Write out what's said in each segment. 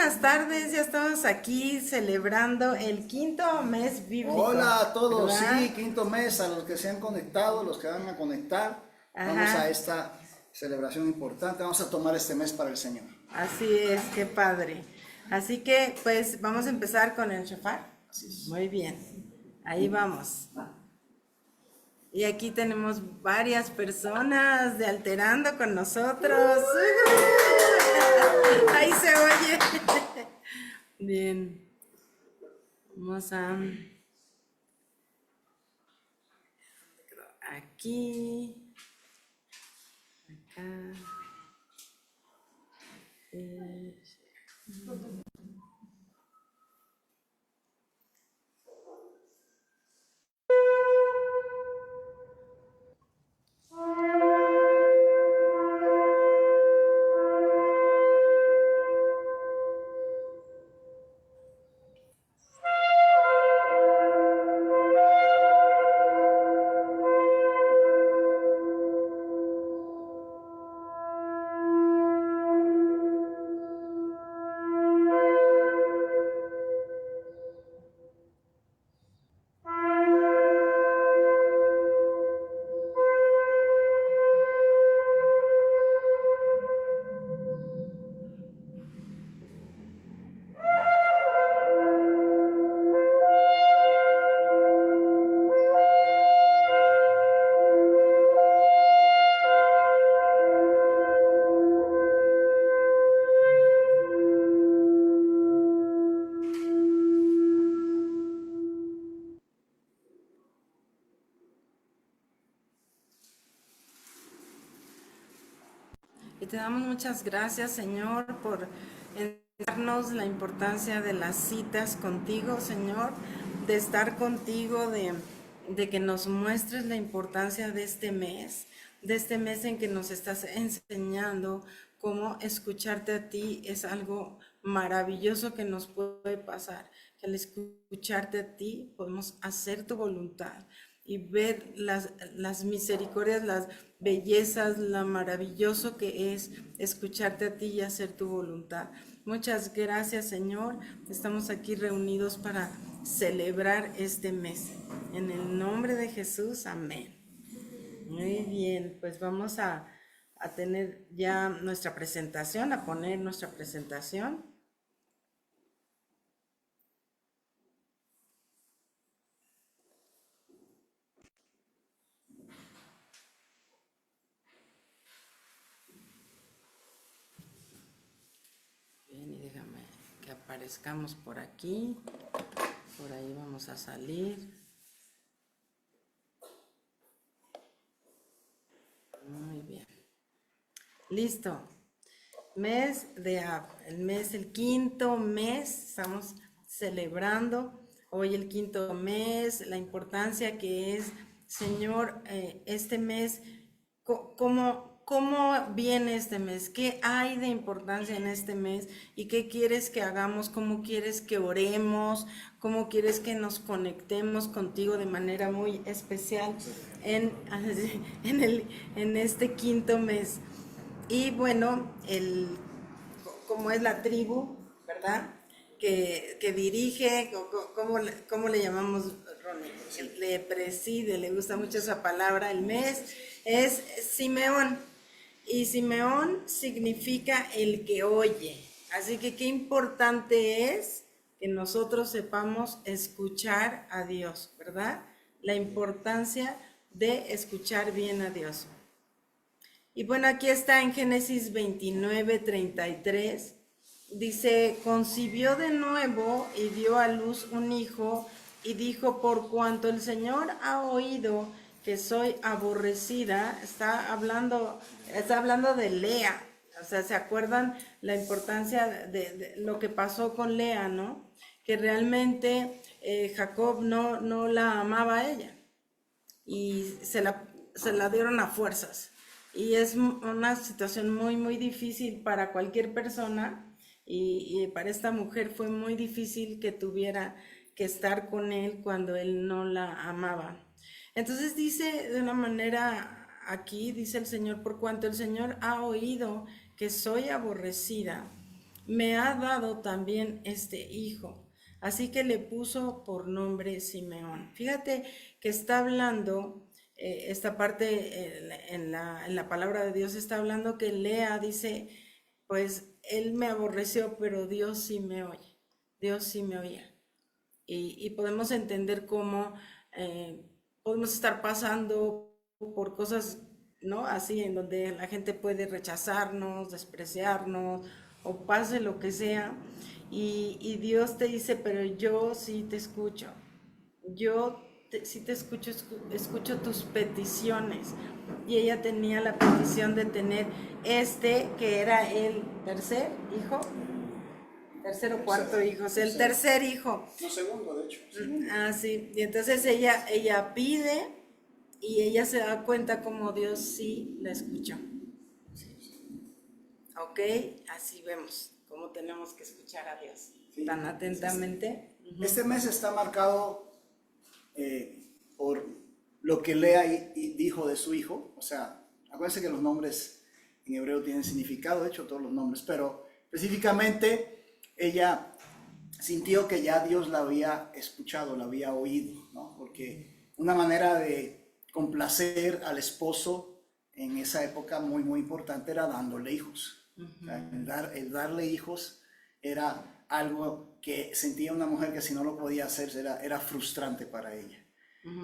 buenas tardes, ya estamos aquí celebrando el quinto mes bíblico. Hola a todos, ¿verdad? sí, quinto mes, a los que se han conectado, los que van a conectar, vamos Ajá. a esta celebración importante, vamos a tomar este mes para el Señor. Así es, qué padre. Así que pues vamos a empezar con el shofar. Así es. Muy bien, ahí vamos. Y aquí tenemos varias personas de Alterando con nosotros. Ahí se oye. Bien, vamos a... Aquí, acá. eh, Y te damos muchas gracias, Señor, por darnos la importancia de las citas contigo, Señor, de estar contigo, de que nos muestres la importancia de este mes en que nos estás enseñando cómo escucharte a ti es algo maravilloso que nos puede pasar, que al escucharte a ti podemos hacer tu voluntad y ver las misericordias, las bellezas, lo maravilloso que es escucharte a ti y hacer tu voluntad. Muchas gracias, Señor. Estamos aquí reunidos para celebrar este mes. En el nombre de Jesús, amén. Muy bien, pues vamos a tener ya nuestra presentación, a poner nuestra presentación. Bien, y déjame que aparezcamos por aquí. Por ahí vamos a salir. Muy bien. Listo. Mes de Ab, el quinto mes, estamos celebrando hoy el quinto mes, la importancia que es, Señor, este mes, ¿cómo viene este mes? ¿Qué hay de importancia en este mes? ¿Y qué quieres que hagamos? ¿Cómo quieres que oremos? ¿Cómo quieres que nos conectemos contigo de manera muy especial en, en este quinto mes? Y bueno, como es la tribu, ¿verdad? Que dirige, ¿cómo le llamamos, Ronnie? Le preside, le gusta mucho esa palabra, el mes, es Simeón. Y Simeón significa el que oye. Así que qué importante es que nosotros sepamos escuchar a Dios, ¿verdad? La importancia de escuchar bien a Dios. Y bueno, aquí está en Génesis 29:33. Dice, concibió de nuevo y dio a luz un hijo y dijo, por cuanto el Señor ha oído que soy aborrecida, está hablando de Lea. O sea, ¿se acuerdan la importancia de lo que pasó con Lea, no? Que realmente Jacob no la amaba a ella y se la dieron a fuerzas. Y es una situación muy, muy difícil para cualquier persona y para esta mujer fue muy difícil que tuviera que estar con él cuando él no la amaba. Entonces dice de una manera aquí, dice el Señor, por cuanto el Señor ha oído que soy aborrecida. me ha dado también este hijo. Así que le puso por nombre Simeón. Fíjate que está hablando, esta parte en la palabra de Dios está hablando que Lea dice, pues él me aborreció, pero Dios sí me oye, Dios sí me oía. Y podemos entender cómo podemos estar pasando por cosas, ¿no? Así en donde la gente puede rechazarnos, despreciarnos o pase lo que sea. Y Dios te dice, pero yo sí te escucho. Sí te escucho, escucho tus peticiones. Y ella tenía la petición de tener que era el tercer hijo, tercer o cuarto hijo, o sea, el Tercero. tercer hijo. No, segundo, de hecho. Segundo. Ah, sí. Y entonces ella pide y ella se da cuenta como Dios sí la escuchó. Ok, así vemos cómo tenemos que escuchar a Dios Sí. tan atentamente. Este mes está marcado por lo que Lea y dijo de su hijo. O sea, acuérdense que los nombres en hebreo tienen significado, de hecho todos los nombres, pero específicamente ella sintió que ya Dios la había escuchado, la había oído, ¿no? Porque una manera de complacer al esposo en esa época muy, muy importante era dándole hijos. O sea, el darle hijos era algo que sentía una mujer que si no lo podía hacer era frustrante para ella.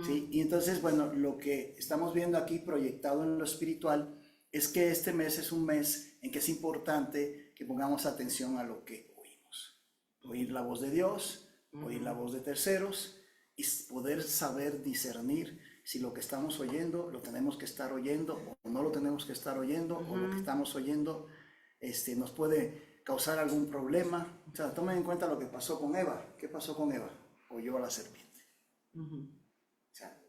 ¿Sí? Y entonces, bueno, lo que estamos viendo aquí proyectado en lo espiritual es que este mes es un mes en que es importante que pongamos atención a lo que oímos. Oír la voz de Dios, oír la voz de terceros y poder saber discernir si lo que estamos oyendo lo tenemos que estar oyendo o no lo tenemos que estar oyendo, o lo que estamos oyendo nos puede causar algún problema. O sea, tomen en cuenta lo que pasó con Eva. ¿Qué pasó con Eva? Oyó a la serpiente. O sea,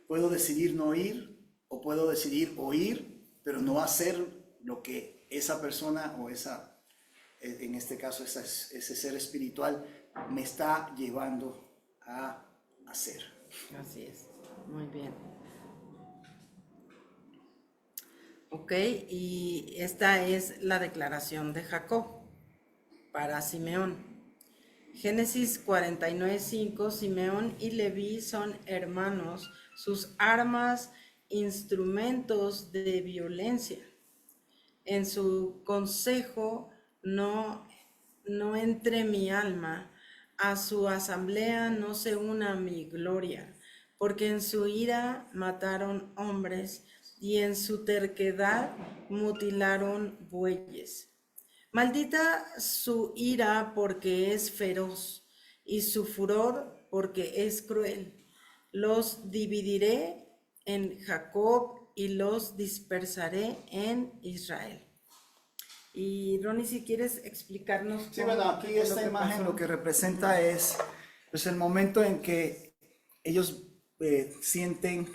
puedo decidir no oír o puedo decidir oír, pero no hacer lo que esa persona o en este caso ese ser espiritual me está llevando a hacer. Así es, muy bien. Ok, y esta es la declaración de Jacob para Simeón. Génesis 49:5, Simeón y Leví son hermanos, sus armas, instrumentos de violencia. En su consejo no entre mi alma, a su asamblea no se una mi gloria, porque en su ira mataron hombres y en su terquedad mutilaron bueyes. Maldita su ira porque es feroz y su furor porque es cruel. Los dividiré en Jacob y los dispersaré en Israel. Y Ronnie, si quieres explicarnos. Sí, bueno, aquí esta imagen lo que representa es pues, el momento en que ellos sienten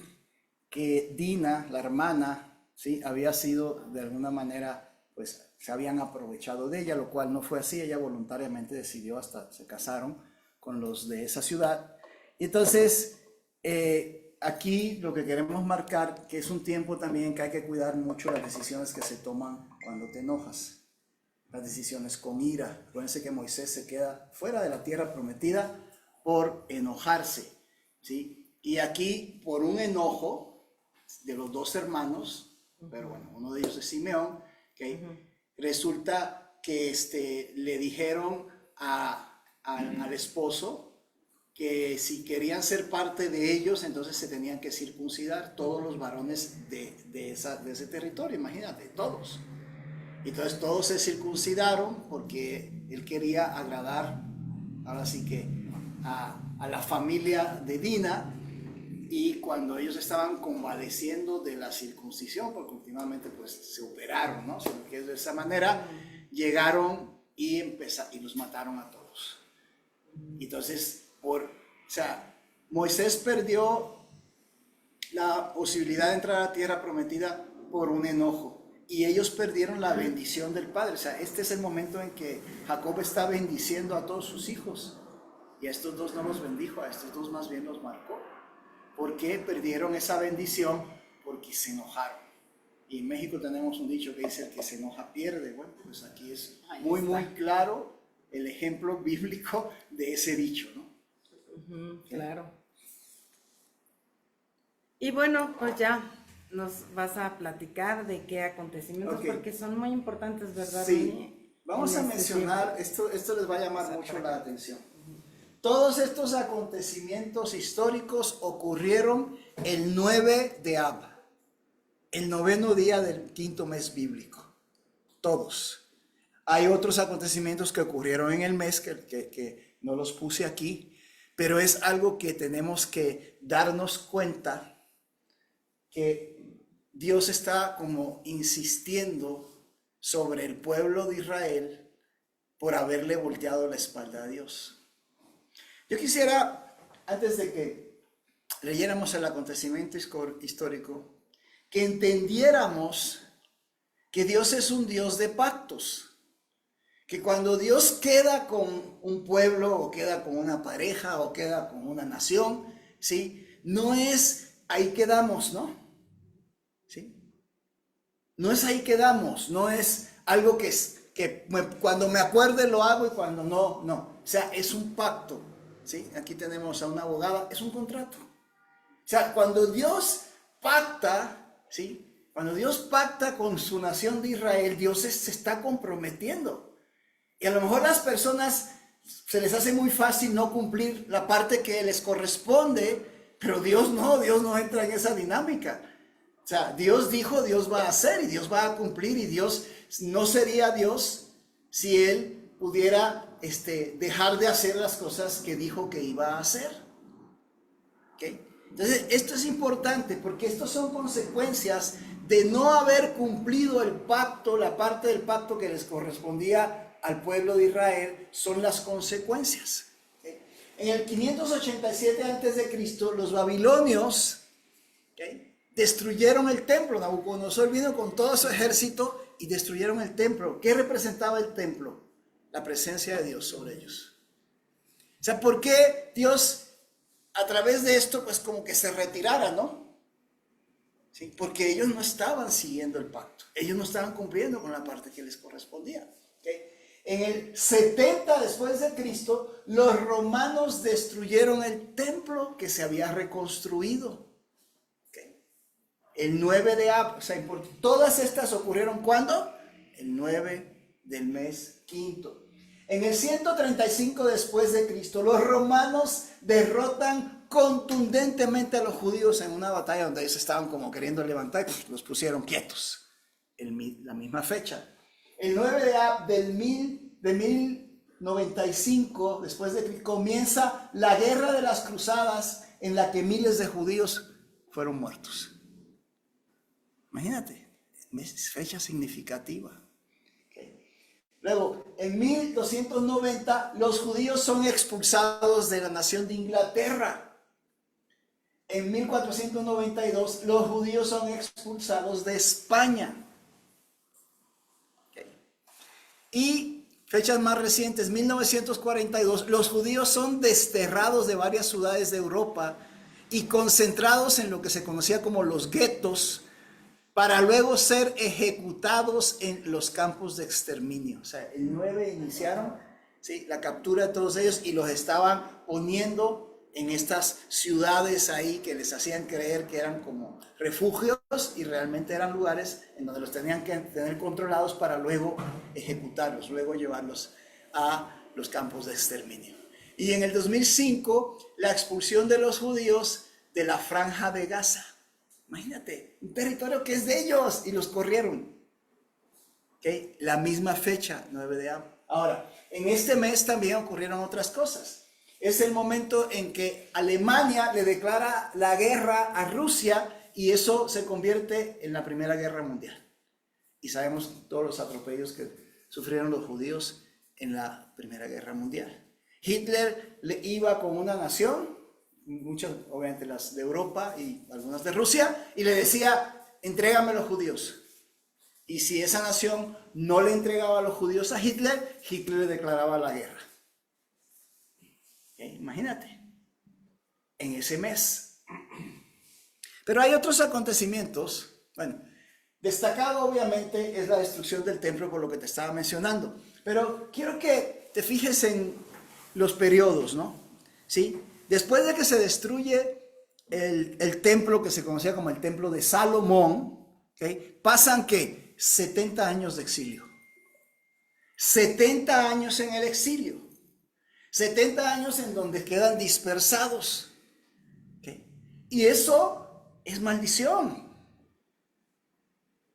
que Dina, la hermana, ¿sí? Había sido de alguna manera, pues se habían aprovechado de ella, lo cual no fue así. Ella voluntariamente decidió, hasta se casaron con los de esa ciudad. Y entonces, aquí lo que queremos marcar, que es un tiempo también que hay que cuidar mucho las decisiones que se toman cuando te enojas, las decisiones con ira. Acuérdense que Moisés se queda fuera de la tierra prometida por enojarse, ¿sí? Y aquí, por un enojo de los dos hermanos, pero bueno, uno de ellos es Simeón, ¿okay? Resulta que le dijeron al esposo que si querían ser parte de ellos, entonces se tenían que circuncidar todos los varones de ese territorio, imagínate, todos. Entonces todos se circuncidaron porque él quería agradar, ahora sí que, a la familia de Dina. Y cuando ellos estaban convaleciendo de la circuncisión, porque últimamente pues se operaron, ¿no? Sino que de esa manera llegaron y los mataron a todos. Entonces, o sea, Moisés perdió la posibilidad de entrar a la tierra prometida por un enojo. Y ellos perdieron la bendición del Padre. O sea, este es el momento en que Jacob está bendiciendo a todos sus hijos. Y a estos dos no los bendijo, a estos dos más bien los marcó. ¿Por qué perdieron esa bendición? Porque se enojaron. Y en México tenemos un dicho que dice: el que se enoja pierde. Bueno, pues aquí es Ahí muy, está. muy claro el ejemplo bíblico de ese dicho, ¿no? Ujú, claro. Y bueno, pues ya nos vas a platicar de qué acontecimientos, Ok. porque son muy importantes, ¿verdad, Sí, Ronnie? vamos En a este mencionar, tiempo. esto les va a llamar O sea, mucho para la que- atención. Todos estos acontecimientos históricos ocurrieron el 9 de Ab, el noveno día del quinto mes bíblico. Todos. Hay otros acontecimientos que ocurrieron en el mes que no los puse aquí, pero es algo que tenemos que darnos cuenta que Dios está como insistiendo sobre el pueblo de Israel por haberle volteado la espalda a Dios. Yo quisiera, antes de que leyéramos el acontecimiento histórico, que entendiéramos que Dios es un Dios de pactos, que cuando Dios queda con un pueblo o queda con una pareja o queda con una nación, ¿sí? No es ahí quedamos, ¿no? ¿Sí? No es ahí quedamos, no es algo cuando me acuerde lo hago y cuando no, no. O sea, es un pacto, ¿sí? Aquí tenemos a una abogada, es un contrato. O sea, cuando Dios pacta, ¿sí? Cuando Dios pacta con su nación de Israel, Dios se está comprometiendo. Y a lo mejor las personas se les hace muy fácil no cumplir la parte que les corresponde, pero Dios no entra en esa dinámica. O sea, Dios dijo, Dios va a hacer y Dios va a cumplir, y Dios no sería Dios si Él pudiera dejar de hacer las cosas que dijo que iba a hacer. ¿Okay? Entonces, esto es importante porque estos son consecuencias de no haber cumplido el pacto, la parte del pacto que les correspondía al pueblo de Israel, son las consecuencias. ¿Okay? En el 587 a.C., los babilonios, ¿okay?, destruyeron el templo. Nabucodonosor vino con todo su ejército y destruyeron el templo. ¿Qué representaba el templo? La presencia de Dios sobre ellos. O sea, ¿por qué Dios a través de esto pues como que se retirara, ¿no? ¿Sí? Porque ellos no estaban siguiendo el pacto, ellos no estaban cumpliendo con la parte que les correspondía. ¿Okay? En el 70 después de Cristo, los romanos destruyeron el templo que se había reconstruido. ¿Okay? El 9 de Ab, o sea, todas estas ocurrieron ¿cuándo? El 9 del mes quinto. En el 135 después de Cristo, los romanos derrotan contundentemente a los judíos en una batalla donde ellos estaban como queriendo levantar, pues los pusieron quietos. La misma fecha. El 9 de Ab de 1095 después de Cristo comienza la guerra de las cruzadas, en la que miles de judíos fueron muertos. Imagínate, fecha significativa. Luego, en 1290, los judíos son expulsados de la nación de Inglaterra. En 1492, los judíos son expulsados de España. Okay. Y fechas más recientes, 1942, los judíos son desterrados de varias ciudades de Europa y concentrados en lo que se conocía como los guetos, para luego ser ejecutados en los campos de exterminio. O sea, el 9 iniciaron, ¿sí?, la captura de todos ellos y los estaban poniendo en estas ciudades ahí que les hacían creer que eran como refugios, y realmente eran lugares en donde los tenían que tener controlados para luego ejecutarlos, luego llevarlos a los campos de exterminio. Y en el 2005, la expulsión de los judíos de la Franja de Gaza. Imagínate, un territorio que es de ellos, y los corrieron. ¿Okay? La misma fecha, 9 de Ab. Ahora, en este mes también ocurrieron otras cosas. Es el momento en que Alemania le declara la guerra a Rusia, y eso se convierte en la Primera Guerra Mundial. Y sabemos todos los atropellos que sufrieron los judíos en la Primera Guerra Mundial. Hitler le iba con una nación, muchas obviamente las de Europa y algunas de Rusia, y le decía: entrégame a los judíos. Y si esa nación no le entregaba a los judíos a Hitler, Hitler le declaraba la guerra. ¿Okay? Imagínate, en ese mes. Pero hay otros acontecimientos. Bueno, Destacado obviamente es la destrucción del templo por lo que te estaba mencionando. Pero quiero que te fijes en los periodos, ¿no? ¿Sí? Después de que se destruye el templo que se conocía como el templo de Salomón, ¿okay? Pasan ¿qué? 70 años de exilio. 70 años en el exilio. 70 años en donde quedan dispersados. ¿Okay? Y eso es maldición.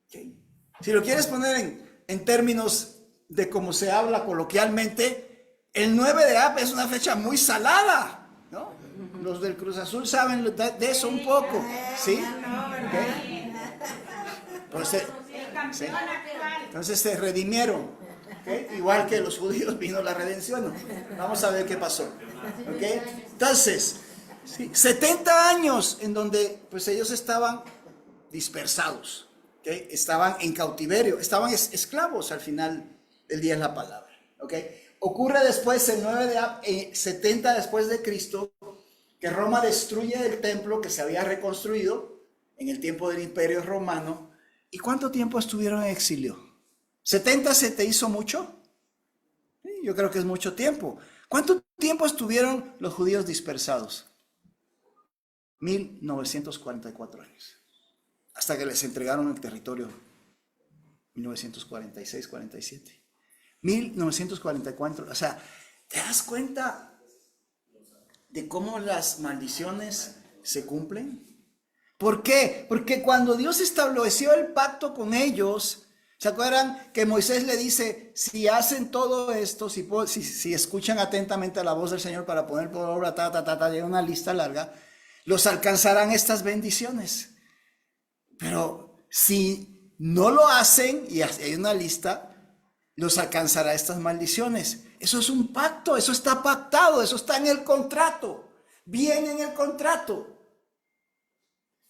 ¿Okay? Si lo quieres poner en términos de cómo se habla coloquialmente, el 9 de Ab es una fecha muy salada, ¿no? Los del Cruz Azul saben de eso un poco, ¿sí? ¿Okay? ¿Sí? Entonces se redimieron, ¿okay? Igual que los judíos vino la redención. Vamos a ver qué pasó, ¿okay? Entonces, ¿sí? 70 años en donde pues ellos estaban dispersados, ¿okay? Estaban en cautiverio, estaban esclavos al final del día es la palabra, ¿okay? Ocurre después el 9 de Ab, 70 después de Cristo, que Roma destruye el templo que se había reconstruido en el tiempo del Imperio Romano. ¿Y cuánto tiempo estuvieron en exilio? ¿70 se te hizo mucho? Sí, yo creo que es mucho tiempo. ¿Cuánto tiempo estuvieron los judíos dispersados? 1944 años. Hasta que les entregaron el territorio. 1946, 47. 1944. O sea, ¿te das cuenta de cómo las maldiciones se cumplen? ¿Por qué? Porque cuando Dios estableció el pacto con ellos, ¿se acuerdan que Moisés le dice, si hacen todo esto, si escuchan atentamente a la voz del Señor para poner por obra, de una lista larga, los alcanzarán estas bendiciones? Pero si no lo hacen, y hay una lista, los alcanzará estas maldiciones. Eso es un pacto, eso está pactado, eso está en el contrato, viene en el contrato.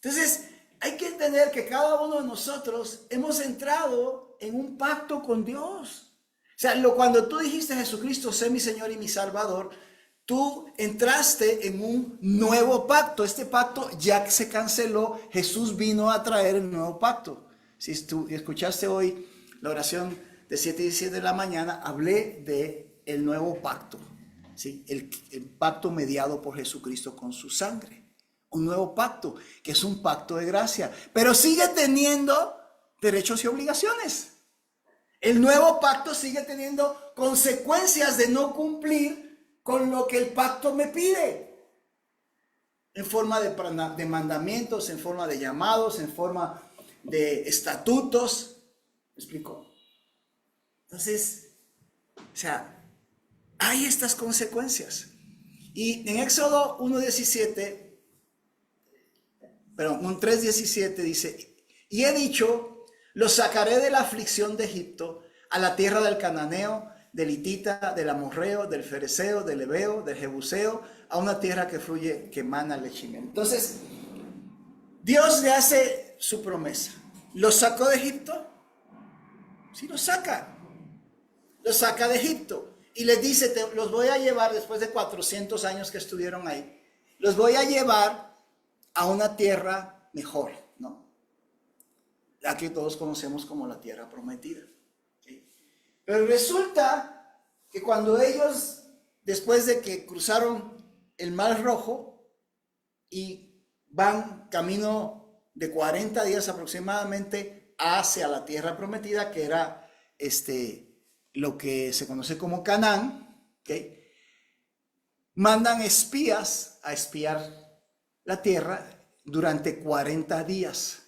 Entonces, hay que entender que cada uno de nosotros hemos entrado en un pacto con Dios. O sea, cuando tú dijiste a Jesucristo, sé mi Señor y mi Salvador, tú entraste en un nuevo pacto. Este pacto ya se canceló, Jesús vino a traer el nuevo pacto. Si tú escuchaste hoy la oración de 7 y 7 de la mañana, hablé de el nuevo pacto, ¿sí? El pacto mediado por Jesucristo con su sangre. Un nuevo pacto, que es un pacto de gracia, pero sigue teniendo derechos y obligaciones. El nuevo pacto sigue teniendo consecuencias de no cumplir con lo que el pacto me pide. En forma de mandamientos, en forma de llamados, en forma de estatutos. ¿Me explico? Entonces, o sea, hay estas consecuencias. Y en Éxodo 1:17, perdón, 3:17 dice, y he dicho, los sacaré de la aflicción de Egipto a la tierra del cananeo, del hitita, del amorreo, del fereceo, del heveo, del jebuseo, a una tierra que fluye, que emana leche y miel. Entonces, Dios le hace su promesa. ¿Los sacó de Egipto? Sí, los saca. Los saca de Egipto. Y les dice, los voy a llevar, después de 400 años que estuvieron ahí, los voy a llevar a una tierra mejor, ¿no? La que todos conocemos como la tierra prometida. ¿Sí? Pero resulta que cuando ellos, después de que cruzaron el Mar Rojo y van camino de 40 días aproximadamente hacia la tierra prometida, que era lo que se conoce como Canaán, ¿okay? Mandan espías a espiar la tierra durante 40 días.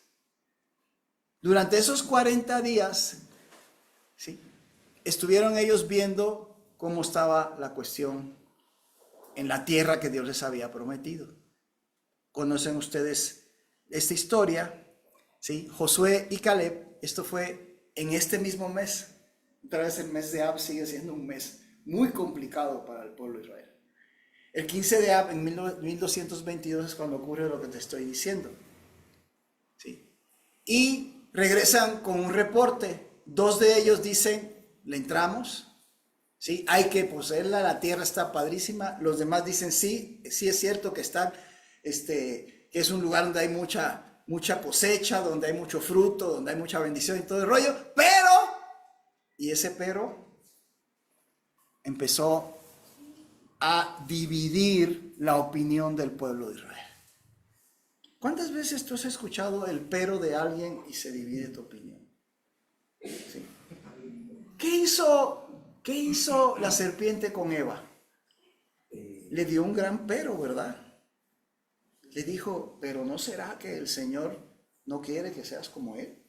Durante esos 40 días, ¿sí?, estuvieron ellos viendo cómo estaba la cuestión en la tierra que Dios les había prometido. ¿Conocen ustedes esta historia? ¿Sí? Josué y Caleb, esto fue en este mismo mes. Otra vez el mes de Ab sigue siendo un mes muy complicado para el pueblo de Israel. El 15 de Ab en 1222 es cuando ocurre lo que te estoy diciendo. ¿Sí? Y regresan con un reporte. 2 de ellos dicen, le entramos, ¿sí? Hay que poseerla, la tierra está padrísima. Los demás dicen, sí, sí es cierto que están, que es un lugar donde hay mucha mucha cosecha, donde hay mucho fruto, donde hay mucha bendición y todo el rollo, pero, y ese pero empezó a dividir la opinión del pueblo de Israel. ¿Cuántas veces tú has escuchado el pero de alguien y se divide tu opinión? ¿Sí? ¿Qué hizo la serpiente con Eva? Le dio un gran pero, ¿verdad? Le dijo, pero ¿no será que el Señor no quiere que seas como Él?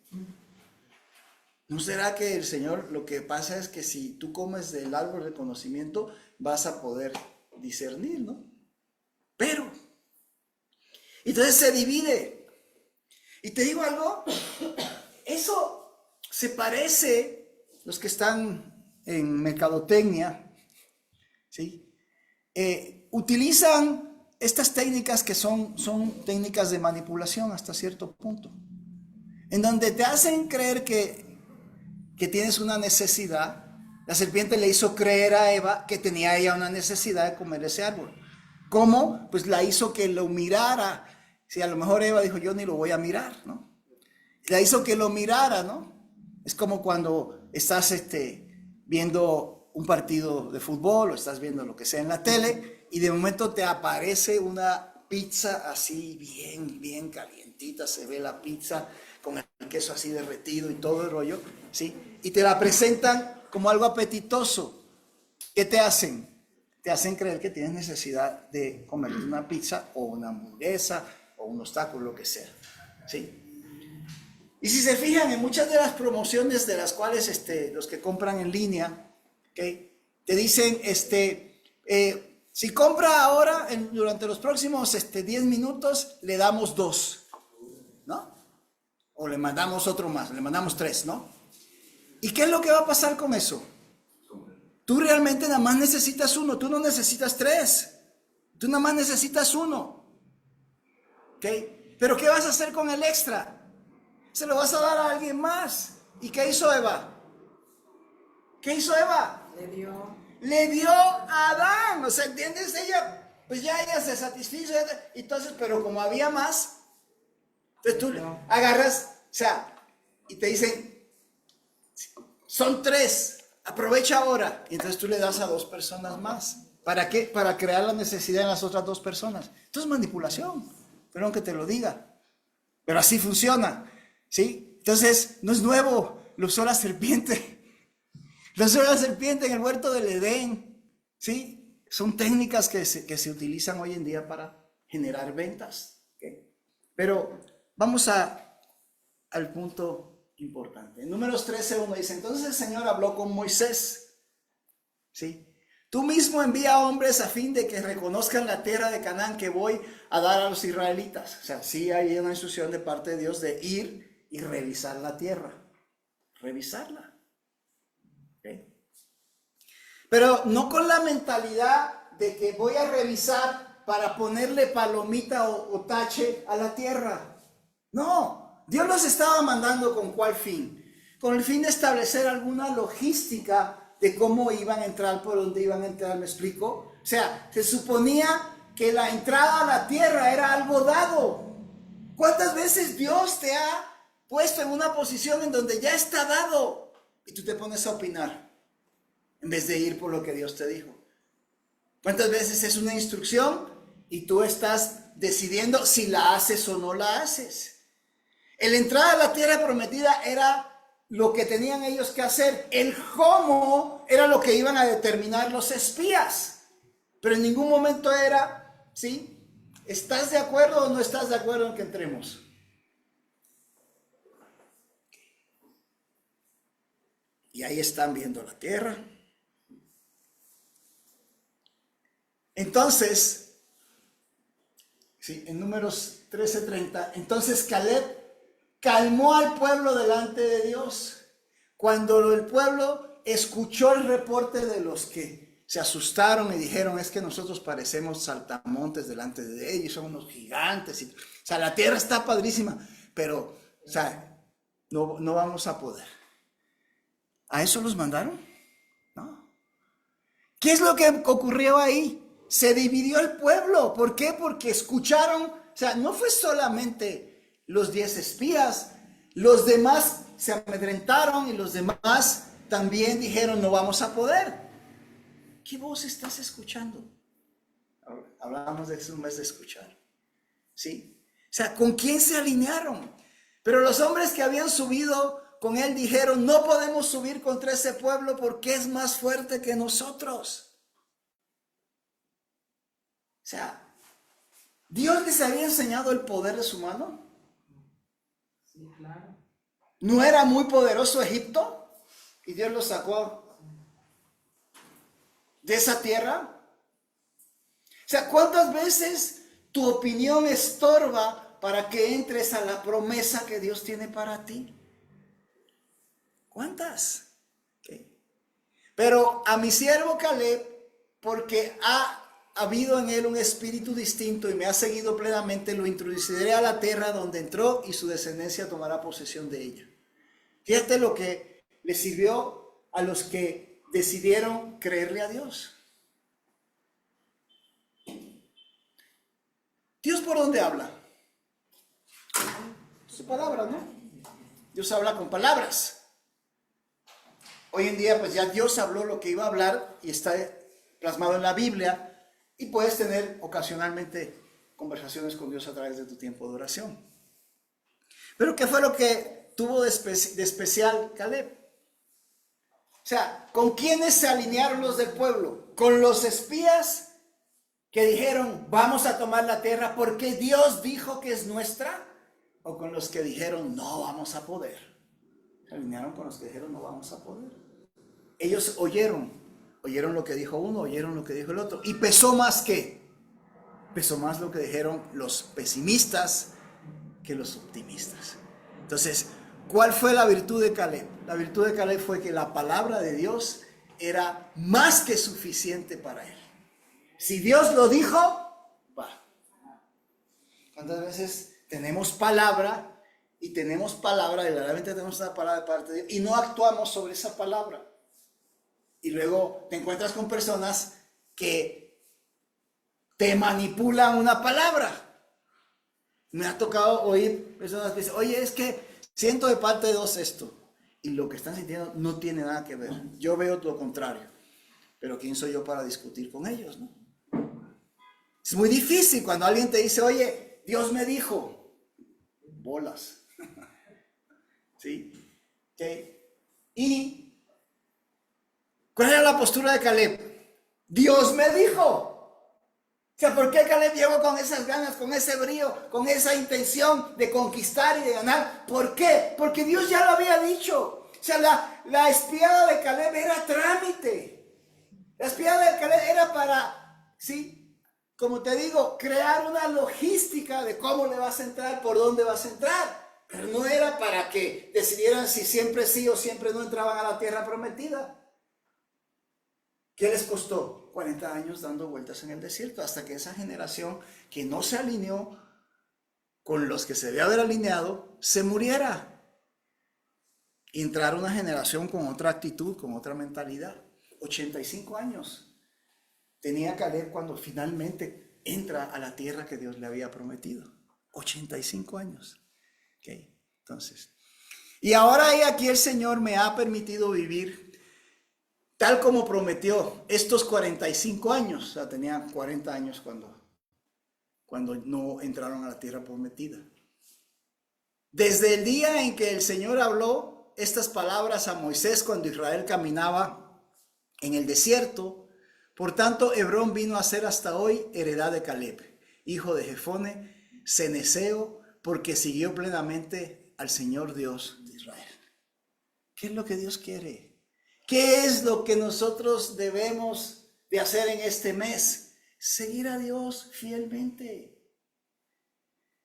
¿No será que el Señor, lo que pasa es que si tú comes del árbol del conocimiento, vas a poder discernir, ¿no? Pero, entonces se divide. Y te digo algo, eso se parece, los que están en mercadotecnia, ¿sí? Utilizan estas técnicas que son técnicas de manipulación hasta cierto punto, en donde te hacen creer que tienes una necesidad. La serpiente le hizo creer a Eva que tenía ella una necesidad de comer ese árbol. ¿Cómo? Pues la hizo que lo mirara. Si a lo mejor Eva dijo, yo ni lo voy a mirar, ¿no? La hizo que lo mirara, ¿no? Es como cuando estás viendo un partido de fútbol o estás viendo lo que sea en la tele y de momento te aparece una pizza así bien calientita, se ve la pizza con el queso así derretido y todo el rollo, ¿sí? Y te la presentan como algo apetitoso. ¿Qué te hacen? Te hacen creer que tienes necesidad de comer una pizza o una hamburguesa o unos tacos, lo que sea, ¿sí? Y si se fijan en muchas de las promociones de las cuales los que compran en línea, ¿okay? Te dicen, si compra ahora, durante los próximos 10 minutos, le damos 2, ¿no? O le mandamos otro más, le mandamos 3, ¿no? ¿Y qué es lo que va a pasar con eso? Tú realmente nada más necesitas 1, tú no necesitas 3, tú nada más necesitas 1, ¿ok? Pero ¿qué vas a hacer con el extra? Se lo vas a dar a alguien más. ¿Y qué hizo Eva? ¿Qué hizo Eva? Le dio a Adán. O sea, ¿entiendes? Ella, pues ya ella se satisfizo. Entonces, pero como había más, entonces tú agarras, o sea, y te dicen, son 3, aprovecha ahora. Y entonces tú le das a 2 personas más. ¿Para qué? Para crear la necesidad en las otras 2 personas. Esto es manipulación, perdón que te lo diga, pero así funciona, ¿sí? Entonces, no es nuevo, lo usó la serpiente. Lo usó la serpiente en el huerto del Edén, ¿sí? Son técnicas que se utilizan hoy en día para generar ventas, ¿okay? Pero vamos al punto importante. En Números 13:1 dice, entonces el Señor habló con Moisés, ¿sí? Tú mismo envía hombres a fin de que reconozcan la tierra de Canaán que voy a dar a los israelitas. O sea, sí hay una instrucción de parte de Dios de ir y revisar la tierra. Revisarla. ¿Okay? Pero no con la mentalidad de que voy a revisar para ponerle palomita o tache a la tierra. No, Dios los estaba mandando ¿con cuál fin? Con el fin de establecer alguna logística de cómo iban a entrar, por dónde iban a entrar, ¿me explico? O sea, se suponía que la entrada a la tierra era algo dado. ¿Cuántas veces Dios te ha puesto en una posición en donde ya está dado y tú te pones a opinar en vez de ir por lo que Dios te dijo? ¿Cuántas veces es una instrucción y tú estás decidiendo si la haces o no la haces? El entrar a la tierra prometida era lo que tenían ellos que hacer. El cómo era lo que iban a determinar los espías. Pero en ningún momento era, ¿sí? ¿Estás de acuerdo o no estás de acuerdo en que entremos? Y ahí están viendo la tierra. Entonces, ¿sí? En Números 13:30, entonces Caleb calmó al pueblo delante de Dios. Cuando el pueblo escuchó el reporte de los que se asustaron y dijeron, es que nosotros parecemos saltamontes delante de ellos, son unos gigantes. O sea, la tierra está padrísima, pero, o sea, no vamos a poder. ¿A eso los mandaron? No. ¿Qué es lo que ocurrió ahí? Se dividió el pueblo. ¿Por qué? Porque escucharon, o sea, no fue solamente los 10 espías. Los demás se amedrentaron y los demás también dijeron, no vamos a poder. ¿Qué voz estás escuchando? Hablamos de eso, un mes de escuchar. ¿Sí? O sea, ¿con quién se alinearon? Pero los hombres que habían subido con él dijeron, no podemos subir contra ese pueblo porque es más fuerte que nosotros. O sea, ¿Dios les había enseñado el poder de su mano? Sí, claro. ¿No era muy poderoso Egipto? Y Dios los sacó de esa tierra. O sea, ¿cuántas veces tu opinión estorba para que entres a la promesa que Dios tiene para ti? ¿Cuántas? Okay. Pero a mi siervo Caleb, porque ha habido en él un espíritu distinto y me ha seguido plenamente, lo introduciré a la tierra donde entró y su descendencia tomará posesión de ella. Fíjate lo que le sirvió a los que decidieron creerle a Dios. ¿Dios por dónde habla? Su palabra, ¿no? Dios habla con palabras. Hoy en día pues ya Dios habló lo que iba a hablar y está plasmado en la Biblia y puedes tener ocasionalmente conversaciones con Dios a través de tu tiempo de oración. Pero ¿qué fue lo que tuvo de especial Caleb? O sea, ¿con quiénes se alinearon los del pueblo? ¿Con los espías que dijeron vamos a tomar la tierra porque Dios dijo que es nuestra? ¿O con los que dijeron no vamos a poder? Se alinearon con los que dijeron no vamos a poder. Ellos oyeron lo que dijo uno, oyeron lo que dijo el otro. Y pesó más lo que dijeron los pesimistas que los optimistas. Entonces, ¿cuál fue la virtud de Caleb? La virtud de Caleb fue que la palabra de Dios era más que suficiente para él. Si Dios lo dijo, va. ¿Cuántas veces tenemos palabra y verdaderamente tenemos una palabra de parte de Dios y no actuamos sobre esa palabra? Y luego te encuentras con personas que te manipulan una palabra. Me ha tocado oír personas que dicen, oye, es que siento de parte de Dios esto. Y lo que están sintiendo no tiene nada que ver. Yo veo lo contrario. Pero ¿quién soy yo para discutir con ellos, no? Es muy difícil cuando alguien te dice, oye, Dios me dijo. Bolas. ¿Sí? ¿Okay? Y ¿cuál era la postura de Caleb? Dios me dijo. O sea, ¿por qué Caleb llegó con esas ganas, con ese brío, con esa intención de conquistar y de ganar? ¿Por qué? Porque Dios ya lo había dicho. O sea, la espiada de Caleb era trámite. La espiada de Caleb era para, ¿sí? Como te digo, crear una logística de cómo le vas a entrar, por dónde vas a entrar. Pero no era para que decidieran si siempre sí o siempre no entraban a la tierra prometida. ¿Qué les costó? 40 años dando vueltas en el desierto hasta que esa generación que no se alineó con los que se debe haber alineado se muriera. Y entrar una generación con otra actitud, con otra mentalidad. 85 años tenía Caleb cuando finalmente entra a la tierra que Dios le había prometido. 85 años. Okay. Entonces, y ahora aquí el Señor me ha permitido vivir tal como prometió estos 45 años. O sea, tenían 40 años cuando no entraron a la tierra prometida. Desde el día en que el Señor habló estas palabras a Moisés cuando Israel caminaba en el desierto, por tanto, Hebrón vino a ser hasta hoy heredad de Caleb, hijo de Jefone, cenezeo, porque siguió plenamente al Señor Dios de Israel. ¿Qué es lo que Dios quiere? ¿Qué es lo que nosotros debemos de hacer en este mes? Seguir a Dios fielmente.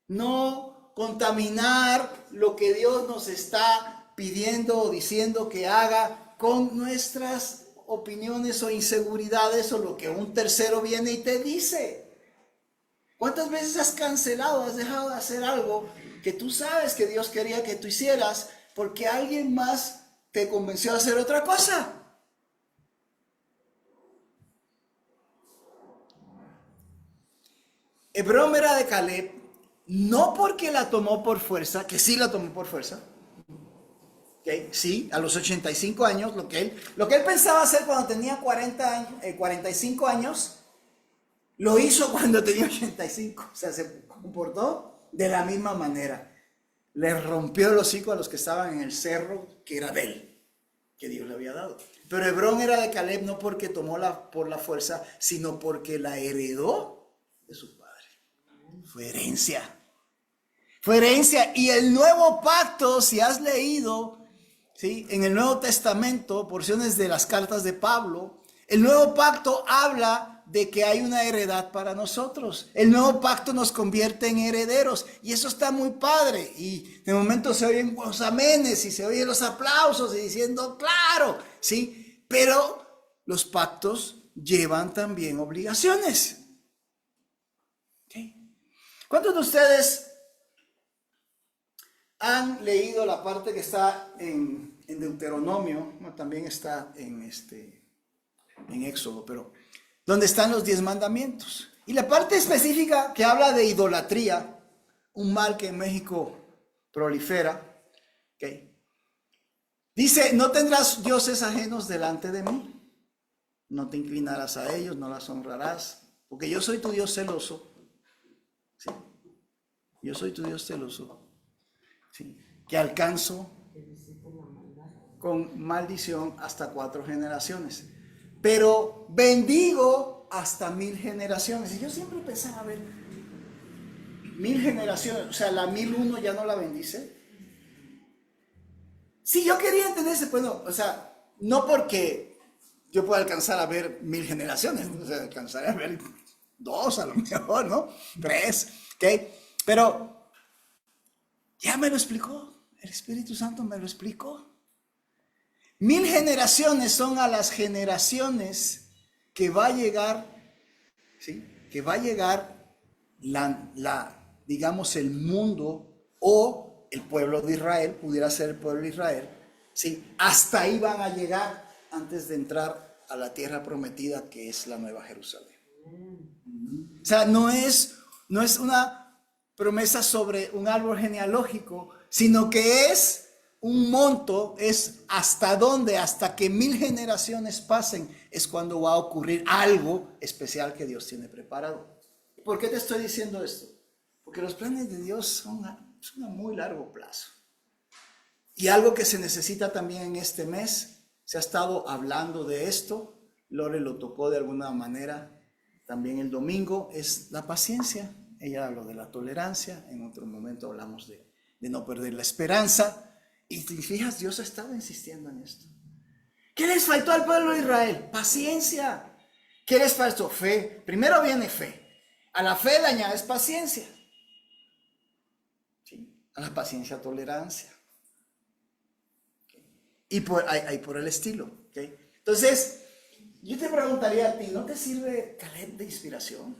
No contaminar lo que Dios nos está pidiendo o diciendo que haga con nuestras opiniones o inseguridades o lo que un tercero viene y te dice. ¿Cuántas veces has cancelado, has dejado de hacer algo que tú sabes que Dios quería que tú hicieras porque alguien más te convenció a hacer otra cosa? Hebrón era de Caleb no porque la tomó por fuerza, que sí la tomó por fuerza, ¿okay? Sí, a los 85 años, lo que él pensaba hacer cuando tenía 45 años, lo hizo cuando tenía 85, o sea, se comportó de la misma manera. Le rompió el hocico a los que estaban en el cerro, que era de él, que Dios le había dado. Pero Hebrón era de Caleb no porque tomó por la fuerza, sino porque la heredó de su padre. Fue herencia. Fue herencia. Y el nuevo pacto, si has leído, ¿sí?, en el Nuevo Testamento, porciones de las cartas de Pablo, el nuevo pacto habla de que hay una heredad para nosotros. El nuevo pacto nos convierte en herederos y eso está muy padre. Y de momento se oyen los amenes y se oyen los aplausos y diciendo, claro, ¿sí? Pero los pactos llevan también obligaciones. ¿Okay? ¿Cuántos de ustedes han leído la parte que está en Deuteronomio? No, también está en Éxodo, pero donde están los 10 mandamientos. Y la parte específica que habla de idolatría, un mal que en México prolifera, ¿okay? Dice, no tendrás dioses ajenos delante de mí, no te inclinarás a ellos, no las honrarás, porque yo soy tu Dios celoso. ¿Sí? Yo soy tu Dios celoso, ¿sí?, que alcanzo con maldición hasta 4 generaciones. Pero bendigo hasta 1000 generaciones. Y yo siempre pensaba, a ver, 1000 generaciones, o sea, la 1001 ya no la bendice. Sí, yo quería entender ese, bueno, o sea, no porque yo pueda alcanzar a ver 1000 generaciones, o sea, alcanzaré a ver 2 a lo mejor, ¿no? 3, ¿ok? Pero ya me lo explicó, el Espíritu Santo me lo explicó. 1000 generaciones son a las generaciones que va a llegar, ¿sí?, que va a llegar digamos, el mundo o el pueblo de Israel, pudiera ser el pueblo de Israel, ¿sí? Hasta ahí van a llegar antes de entrar a la tierra prometida que es la Nueva Jerusalén. O sea, no es una promesa sobre un árbol genealógico, sino que es un monto, es hasta dónde, hasta que 1000 generaciones pasen, es cuando va a ocurrir algo especial que Dios tiene preparado. ¿Por qué te estoy diciendo esto? Porque los planes de Dios son a muy largo plazo. Y algo que se necesita también en este mes, se ha estado hablando de esto, Lore lo tocó de alguna manera también el domingo, es la paciencia. Ella habló de la tolerancia, en otro momento hablamos de no perder la esperanza. Y te fijas, Dios ha estado insistiendo en esto. ¿Qué les faltó al pueblo de Israel? Paciencia. ¿Qué les faltó? Fe. Primero viene fe. A la fe le añades paciencia. ¿Sí? A la paciencia, tolerancia. ¿Okay? Y por el estilo. ¿Okay? Entonces, yo te preguntaría a ti, ¿no te sirve Caleb de inspiración?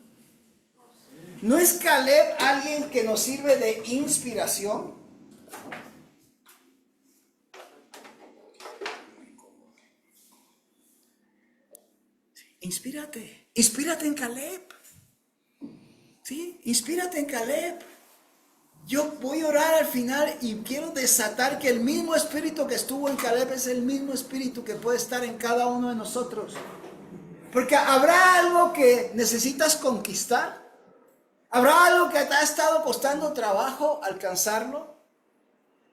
¿No es Caleb alguien que nos sirve de inspiración? Inspírate en Caleb. ¿Sí? Inspírate en Caleb. Yo voy a orar al final y quiero desatar que el mismo espíritu que estuvo en Caleb es el mismo espíritu que puede estar en cada uno de nosotros. Porque habrá algo que necesitas conquistar. Habrá algo que te ha estado costando trabajo alcanzarlo.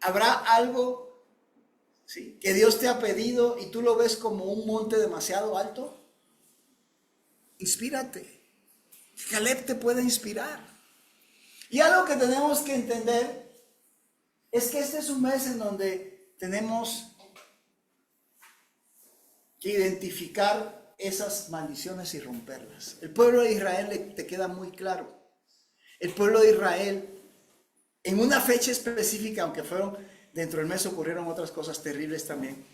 Habrá algo, ¿sí?, que Dios te ha pedido y tú lo ves como un monte demasiado alto. Inspírate. Caleb te puede inspirar. Y algo que tenemos que entender es que este es un mes en donde tenemos que identificar esas maldiciones y romperlas. El pueblo de Israel te queda muy claro. El pueblo de Israel, en una fecha específica, aunque fueron dentro del mes ocurrieron otras cosas terribles también,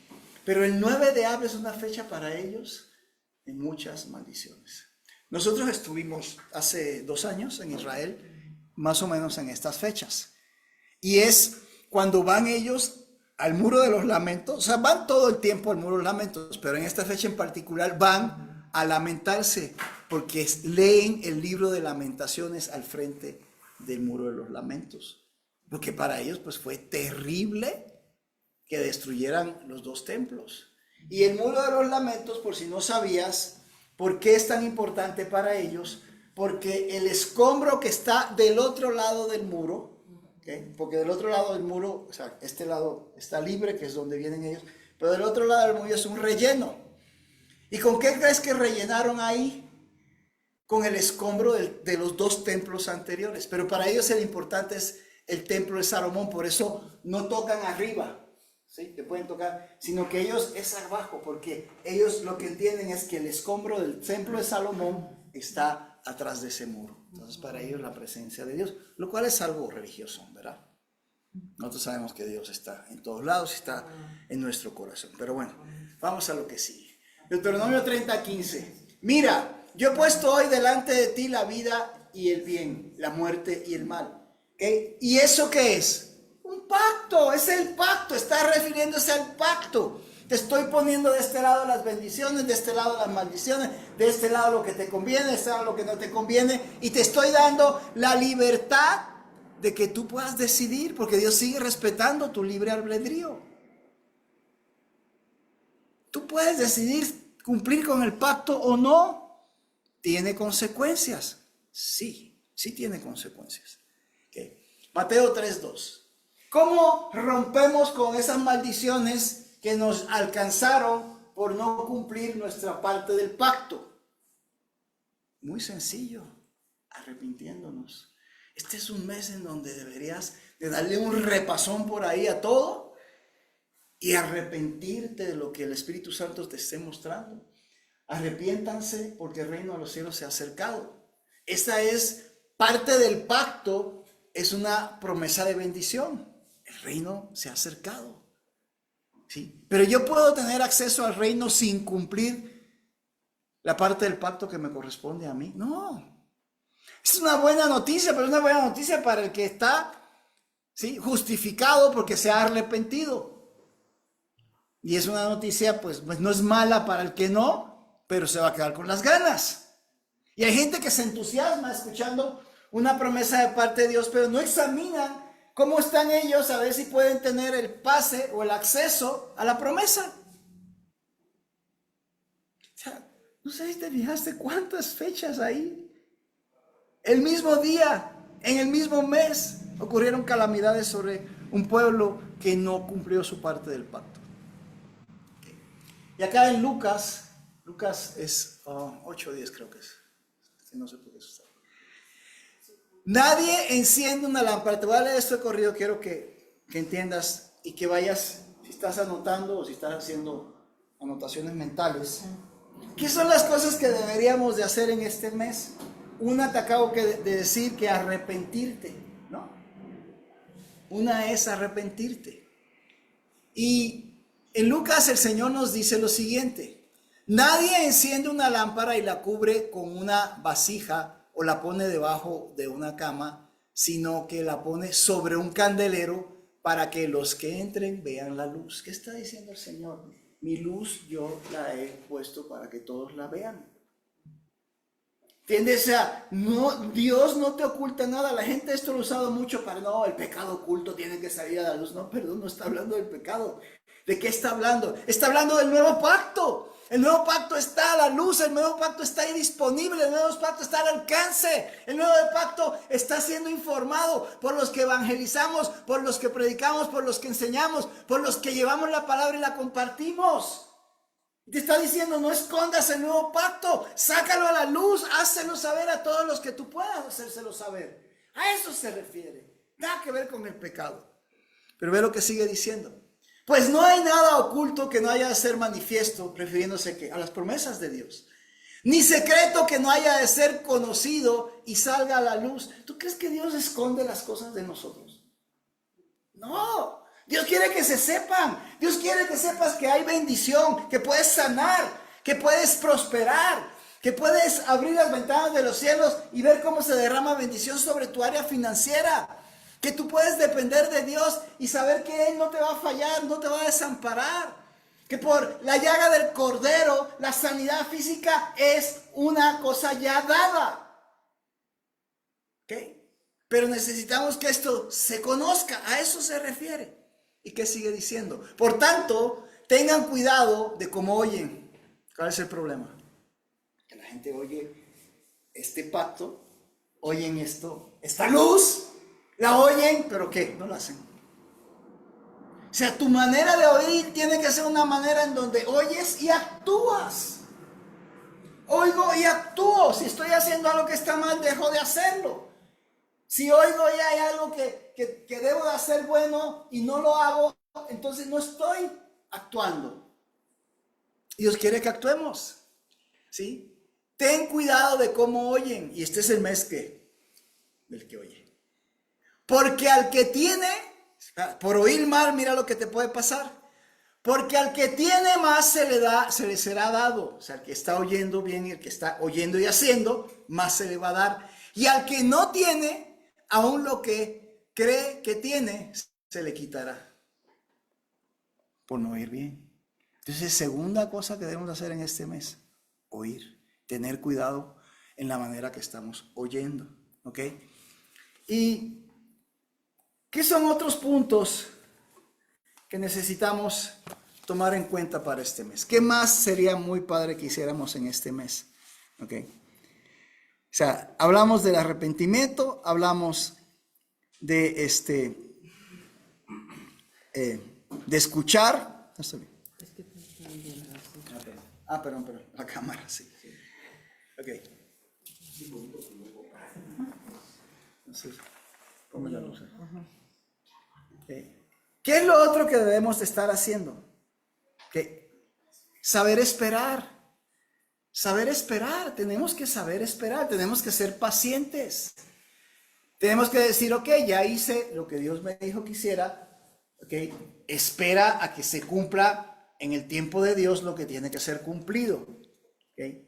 pero el 9 de Ab es una fecha para ellos de muchas maldiciones. Nosotros estuvimos hace 2 años en Israel, más o menos en estas fechas. Y es cuando van ellos al muro de los lamentos, o sea, van todo el tiempo al muro de los lamentos, pero en esta fecha en particular van a lamentarse porque leen el libro de lamentaciones al frente del muro de los lamentos, porque para ellos pues fue terrible que destruyeran los dos templos. Y el muro de los lamentos, por si no sabías, ¿por qué es tan importante para ellos? Porque el escombro que está del otro lado del muro, ¿okay? Porque del otro lado del muro, o sea, este lado está libre, que es donde vienen ellos, pero del otro lado del muro es un relleno. ¿Y con qué crees que rellenaron ahí? Con el escombro de los dos templos anteriores. Pero para ellos el importante es el templo de Salomón, por eso no tocan arriba. ¿Sí? Que pueden tocar, sino que ellos es abajo, porque ellos lo que entienden es que el escombro del templo de Salomón está atrás de ese muro. Entonces para ellos la presencia de Dios, lo cual es algo religioso, ¿verdad? Nosotros sabemos que Dios está en todos lados, está en nuestro corazón. Pero bueno, vamos a lo que sigue. Deuteronomio 30:15. Mira, yo he puesto hoy delante de ti la vida y el bien, la muerte y el mal. ¿Okay? ¿Y eso qué es? Un pacto, es el pacto, está refiriéndose al pacto. Te estoy poniendo de este lado las bendiciones, de este lado las maldiciones, de este lado lo que te conviene, de este lado lo que no te conviene, y te estoy dando la libertad de que tú puedas decidir, porque Dios sigue respetando tu libre albedrío. Tú puedes decidir cumplir con el pacto o no. ¿Tiene consecuencias? Sí, sí tiene consecuencias. Okay. Mateo 3:2. ¿Cómo rompemos con esas maldiciones que nos alcanzaron por no cumplir nuestra parte del pacto? Muy sencillo, arrepintiéndonos. Este es un mes en donde deberías de darle un repasón por ahí a todo y arrepentirte de lo que el Espíritu Santo te esté mostrando. Arrepiéntanse porque el reino de los cielos se ha acercado. Esta es parte del pacto, es una promesa de bendición. El reino se ha acercado. ¿Sí? Pero yo puedo tener acceso al reino sin cumplir la parte del pacto que me corresponde a mí. No. Es una buena noticia, pero es una buena noticia para el que está, ¿sí?, justificado porque se ha arrepentido. Y es una noticia, pues no es mala para el que no, pero se va a quedar con las ganas. Y hay gente que se entusiasma escuchando una promesa de parte de Dios, pero no examinan cómo están ellos a ver si pueden tener el pase o el acceso a la promesa. O sea, no sé si te fijaste cuántas fechas ahí. El mismo día, en el mismo mes, ocurrieron calamidades sobre un pueblo que no cumplió su parte del pacto. Y acá en Lucas es 8:10 creo que es. No sé por qué eso está. Nadie enciende una lámpara. Te voy a leer esto de corrido, quiero que entiendas y que vayas, si estás anotando o si estás haciendo anotaciones mentales. ¿Qué son las cosas que deberíamos de hacer en este mes? Una te acabo de decir que arrepentirte, ¿no? Una es arrepentirte. Y en Lucas el Señor nos dice lo siguiente: nadie enciende una lámpara y la cubre con una vasija o la pone debajo de una cama, sino que la pone sobre un candelero para que los que entren vean la luz. ¿Qué está diciendo el Señor? Mi luz yo la he puesto para que todos la vean. ¿Entiendes? O sea, no, Dios no te oculta nada. La gente esto lo ha usado mucho para, no, el pecado oculto tiene que salir a la luz. No, perdón, no está hablando del pecado. ¿De qué está hablando? Está hablando del nuevo pacto. El nuevo pacto está a la luz, el nuevo pacto está ahí disponible, el nuevo pacto está al alcance, el nuevo pacto está siendo informado por los que evangelizamos, por los que predicamos, por los que enseñamos, por los que llevamos la palabra y la compartimos. Te está diciendo, no escondas el nuevo pacto, sácalo a la luz, hácelo saber a todos los que tú puedas hacérselo saber. A eso se refiere, nada que ver con el pecado. Pero ve lo que sigue diciendo. Pues no hay nada oculto que no haya de ser manifiesto, refiriéndose a las promesas de Dios. Ni secreto que no haya de ser conocido y salga a la luz. ¿Tú crees que Dios esconde las cosas de nosotros? No, Dios quiere que se sepan. Dios quiere que sepas que hay bendición, que puedes sanar, que puedes prosperar, que puedes abrir las ventanas de los cielos y ver cómo se derrama bendición sobre tu área financiera. Que tú puedes depender de Dios y saber que Él no te va a fallar, no te va a desamparar. Que por la llaga del Cordero, la sanidad física es una cosa ya dada. ¿Ok? Pero necesitamos que esto se conozca, a eso se refiere. ¿Y qué sigue diciendo? Por tanto, tengan cuidado de cómo oyen. ¿Cuál es el problema? Que la gente oye este pacto, oyen esto, esta luz, la oyen, pero ¿qué? No la hacen. O sea, tu manera de oír tiene que ser una manera en donde oyes y actúas. Oigo y actúo. Si estoy haciendo algo que está mal, dejo de hacerlo. Si oigo y hay algo que debo de hacer bueno y no lo hago, entonces no estoy actuando. Dios quiere que actuemos, ¿sí? Ten cuidado de cómo oyen. Y este es el mes del que oye. Porque al que tiene, por oír mal, mira lo que te puede pasar. Porque al que tiene más se le será dado. O sea, al que está oyendo bien y el que está oyendo y haciendo, más se le va a dar. Y al que no tiene, aún lo que cree que tiene, se le quitará. Por no oír bien. Entonces, segunda cosa que debemos hacer en este mes, oír. Tener cuidado en la manera que estamos oyendo. ¿Ok? ¿Y qué son otros puntos que necesitamos tomar en cuenta para este mes? ¿Qué más sería muy padre que hiciéramos en este mes? ¿Ok? O sea, hablamos del arrepentimiento, hablamos de de escuchar. ¿Está bien? Perdón, la cámara, sí. Ok. Entonces, ponme la luz. ¿Qué es lo otro que debemos de estar haciendo? Saber esperar. Saber esperar. Tenemos que saber esperar. Tenemos que ser pacientes. Tenemos que decir, ok, ya hice lo que Dios me dijo que hiciera. Ok, espera a que se cumpla en el tiempo de Dios lo que tiene que ser cumplido. Ok.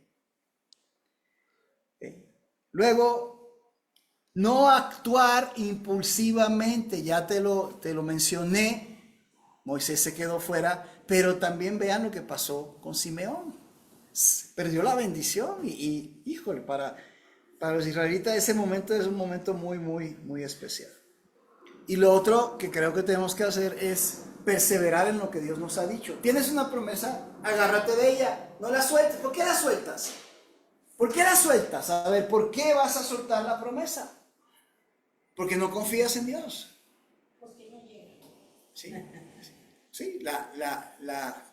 Luego, no actuar impulsivamente, ya te lo mencioné, Moisés se quedó fuera, pero también vean lo que pasó con Simeón. Perdió la bendición y híjole, para los israelitas ese momento es un momento muy, muy, muy especial. Y lo otro que creo que tenemos que hacer es perseverar en lo que Dios nos ha dicho. Tienes una promesa, agárrate de ella, no la sueltes. ¿Por qué la sueltas? ¿Por qué la sueltas? A ver, ¿por qué vas a soltar la promesa? Porque no confías en Dios. Porque no llega. Sí, sí, la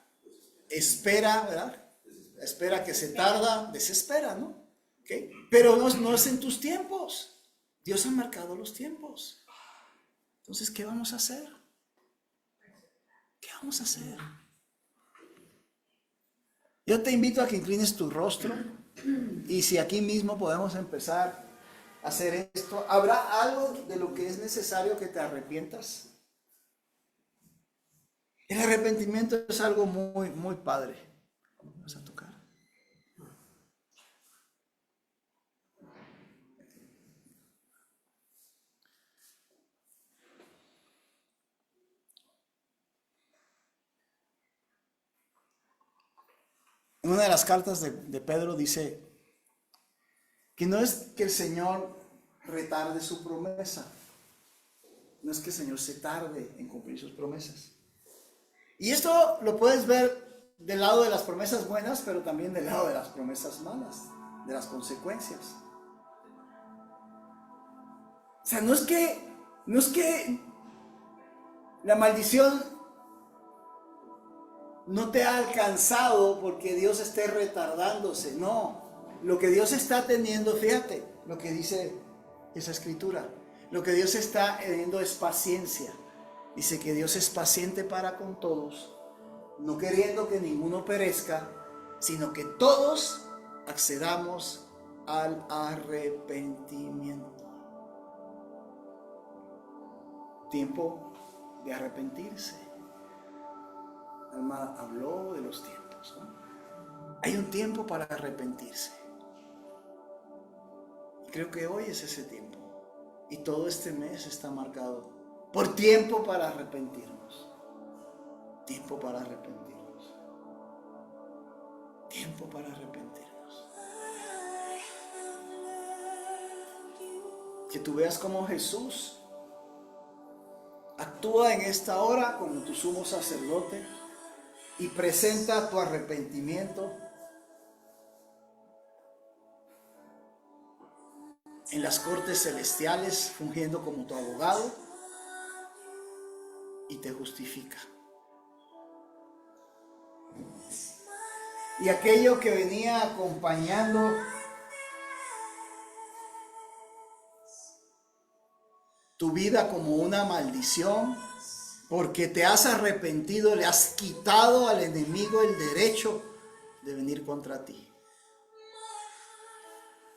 espera, ¿verdad? La espera que se tarda, desespera, ¿no? ¿Okay? Pero no es en tus tiempos. Dios ha marcado los tiempos. Entonces, ¿qué vamos a hacer? ¿Qué vamos a hacer? Yo te invito a que inclines tu rostro y si aquí mismo podemos empezar a hacer esto, ¿habrá algo de lo que es necesario que te arrepientas? El arrepentimiento es algo muy, muy padre. Vamos a tocar. En una de las cartas de Pedro dice que no es que el Señor retarde su promesa, no es que el Señor se tarde en cumplir sus promesas. Y esto lo puedes ver del lado de las promesas buenas, pero también del lado de las promesas malas, de las consecuencias. O sea, no es que la maldición no te ha alcanzado porque Dios esté retardándose, no. Lo que Dios está teniendo, fíjate, lo que dice esa escritura, lo que Dios está teniendo es paciencia. Dice que Dios es paciente para con todos, no queriendo que ninguno perezca, sino que todos accedamos al arrepentimiento. Tiempo de arrepentirse. Alma habló de los tiempos, ¿no? Hay un tiempo para arrepentirse. Y creo que hoy es ese tiempo. Y todo este mes está marcado por tiempo para arrepentirnos. Tiempo para arrepentirnos. Tiempo para arrepentirnos. Que tú veas cómo Jesús actúa en esta hora como tu sumo sacerdote y presenta tu arrepentimiento en las cortes celestiales, fungiendo como tu abogado, y te justifica. Y aquello que venía acompañando tu vida como una maldición, porque te has arrepentido, le has quitado al enemigo el derecho de venir contra ti.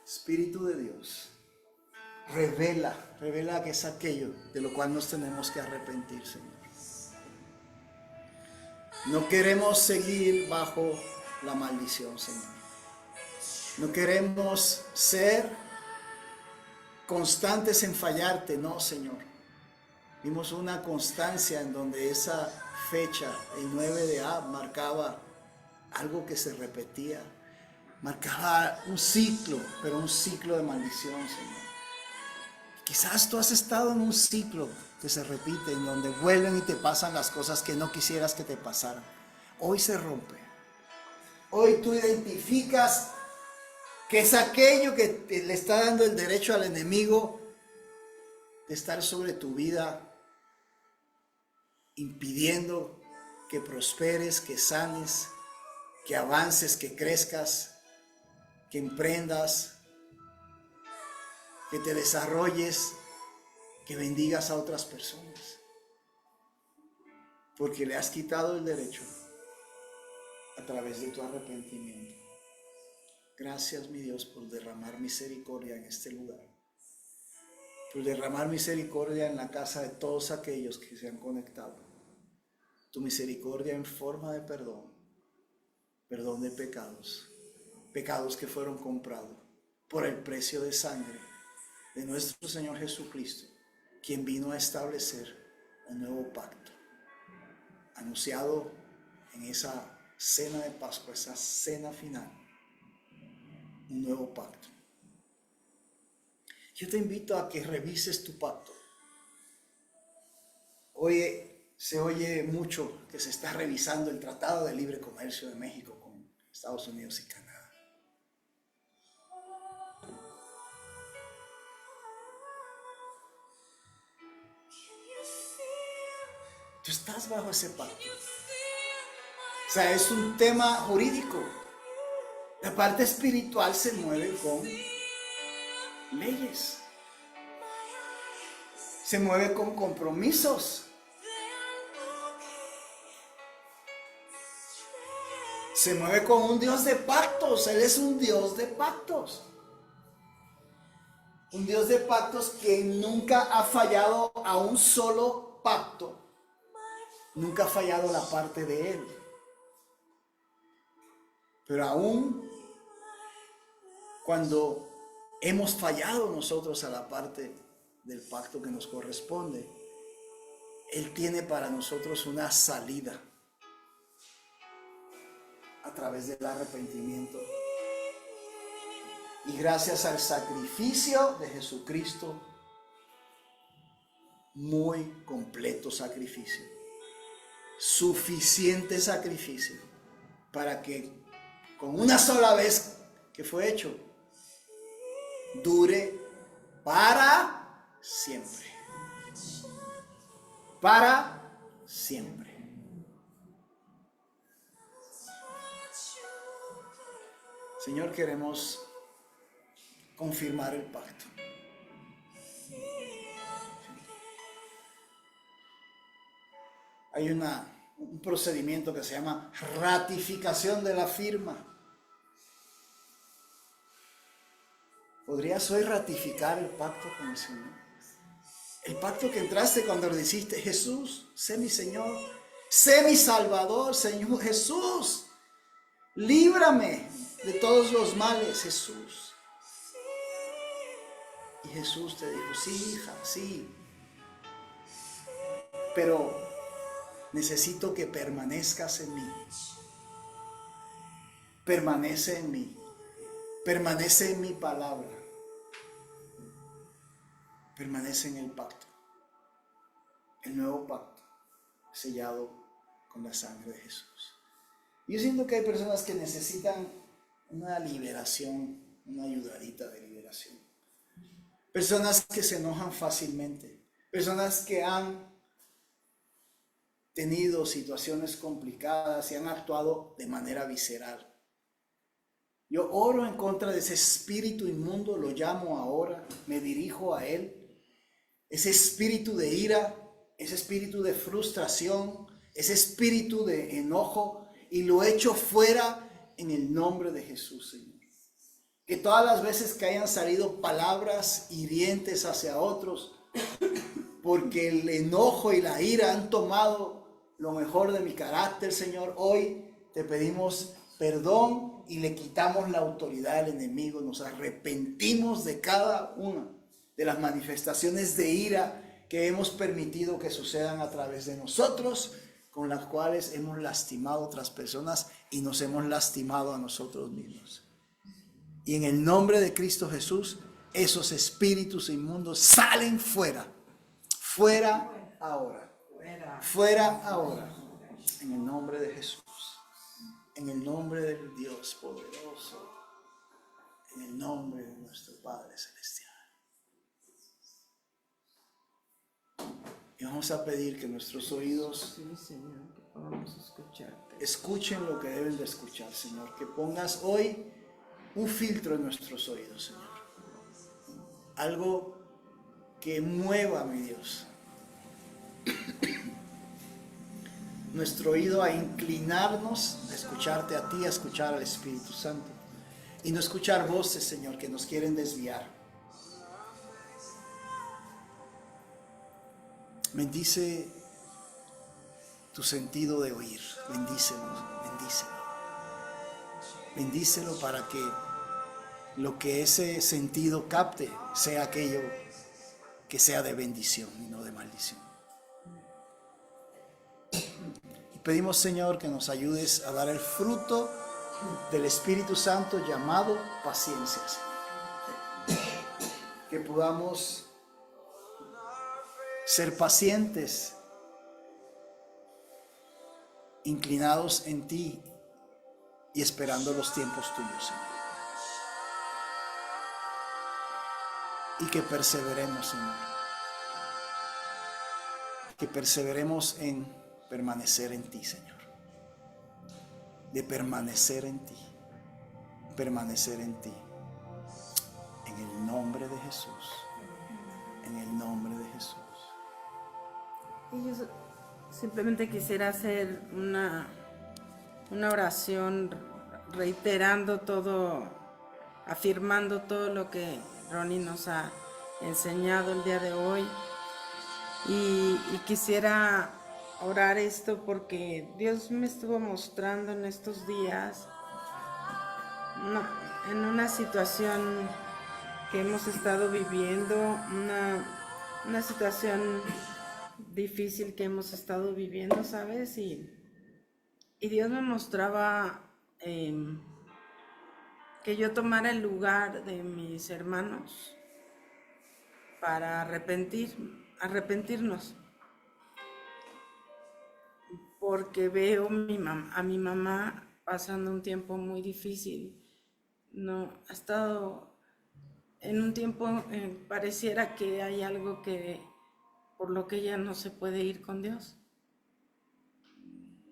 Espíritu de Dios, revela que es aquello de lo cual nos tenemos que arrepentir, Señor. No queremos seguir bajo la maldición, Señor. No queremos ser constantes en fallarte, no, Señor. Vimos una constancia en donde esa fecha, el 9 de Ab, marcaba algo que se repetía. Marcaba un ciclo, pero un ciclo de maldición, Señor. Quizás tú has estado en un ciclo que se repite, en donde vuelven y te pasan las cosas que no quisieras que te pasaran. Hoy se rompe. Hoy tú identificas que es aquello que le está dando el derecho al enemigo de estar sobre tu vida, impidiendo que prosperes, que sanes, que avances, que crezcas, que emprendas, que te desarrolles, que bendigas a otras personas. Porque le has quitado el derecho a través de tu arrepentimiento. Gracias, mi Dios, por derramar misericordia en este lugar. Por derramar misericordia en la casa de todos aquellos que se han conectado. Tu misericordia en forma de perdón. Perdón de pecados. Pecados que fueron comprados por el precio de sangre de nuestro Señor Jesucristo, quien vino a establecer un nuevo pacto, anunciado en esa cena de Pascua, esa cena final, un nuevo pacto. Yo te invito a que revises tu pacto. Hoy se oye mucho que se está revisando el Tratado de Libre Comercio de México con Estados Unidos y Canadá. Tú estás bajo ese pacto. O sea, es un tema jurídico. La parte espiritual se mueve con leyes. Se mueve con compromisos. Se mueve con un Dios de pactos. Él es un Dios de pactos. Un Dios de pactos que nunca ha fallado a un solo pacto. Nunca ha fallado la parte de Él. Pero aún cuando hemos fallado nosotros a la parte del pacto que nos corresponde, Él tiene para nosotros una salida a través del arrepentimiento. Y gracias al sacrificio de Jesucristo, muy completo sacrificio, suficiente sacrificio para que con una sola vez que fue hecho, dure para siempre. Para siempre. Señor, queremos confirmar el pacto. Hay un procedimiento que se llama ratificación de la firma. ¿Podrías hoy ratificar el pacto con el Señor? El pacto que entraste cuando le dijiste: Jesús, sé mi Señor, sé mi Salvador, Señor Jesús, líbrame de todos los males, Jesús. Y Jesús te dijo: sí, hija, sí, pero necesito que permanezcas en mí. Permanece en mí. Permanece en mi palabra. permanece en el pacto, el nuevo pacto, sellado con la sangre de Jesús. Yo siento que hay personas que necesitan una liberación, una ayudadita de liberación. Personas que se enojan fácilmente, personas que han tenido situaciones complicadas y han actuado de manera visceral. Yo oro en contra de ese espíritu inmundo, lo llamo ahora, me dirijo a él. Ese espíritu de ira, ese espíritu de frustración, ese espíritu de enojo, y lo echo fuera en el nombre de Jesús, Señor. Que todas las veces que hayan salido palabras hirientes hacia otros, porque el enojo y la ira han tomado lo mejor de mi carácter, Señor, hoy te pedimos perdón y le quitamos la autoridad al enemigo. Nos arrepentimos de cada una de las manifestaciones de ira que hemos permitido que sucedan a través de nosotros, con las cuales hemos lastimado a otras personas y nos hemos lastimado a nosotros mismos. Y en el nombre de Cristo Jesús, esos espíritus inmundos salen fuera. Fuera ahora. Fuera ahora. En el nombre de Jesús. En el nombre del Dios poderoso. En el nombre de nuestro Padre Celestial. Y vamos a pedir que nuestros oídos escuchen lo que deben de escuchar, Señor. Que pongas hoy un filtro en nuestros oídos, Señor. Algo que mueva, mi Dios, nuestro oído a inclinarnos, a escucharte a ti, a escuchar al Espíritu Santo. Y no escuchar voces, Señor, que nos quieren desviar. Bendice tu sentido de oír. Bendícelo, bendícelo. Bendícelo para que lo que ese sentido capte sea aquello que sea de bendición y no de maldición. Y pedimos, Señor, que nos ayudes a dar el fruto del Espíritu Santo llamado paciencia, Señor. Que podamos ser pacientes, inclinados en ti y esperando los tiempos tuyos, Señor. Y que perseveremos, Señor. Que perseveremos en permanecer en ti, Señor. De permanecer en ti. Permanecer en ti. En el nombre de Jesús. En el nombre de Jesús. Y yo simplemente quisiera hacer una oración reiterando todo, afirmando todo lo que Ronnie nos ha enseñado el día de hoy. Y quisiera orar esto porque Dios me estuvo mostrando en estos días en una situación que hemos estado viviendo, una situación difícil que hemos estado viviendo, ¿sabes? Y Dios me mostraba que yo tomara el lugar de mis hermanos para arrepentirnos, porque veo a mi mamá pasando un tiempo muy difícil. No, ha estado en un tiempo, pareciera que hay algo que por lo que ella no se puede ir con Dios.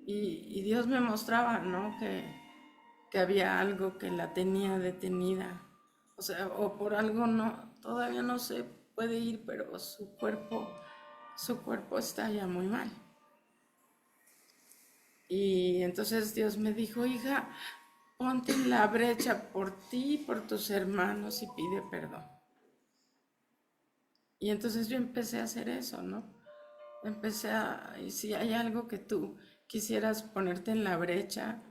Y Dios me mostraba, ¿no? Que había algo que la tenía detenida. O sea, o por algo todavía no se puede ir, pero su cuerpo está ya muy mal. Y entonces Dios me dijo, hija, ponte en la brecha por ti y por tus hermanos y pide perdón. Y entonces yo empecé a hacer eso, ¿no? Y si hay algo que tú quisieras ponerte en la brecha,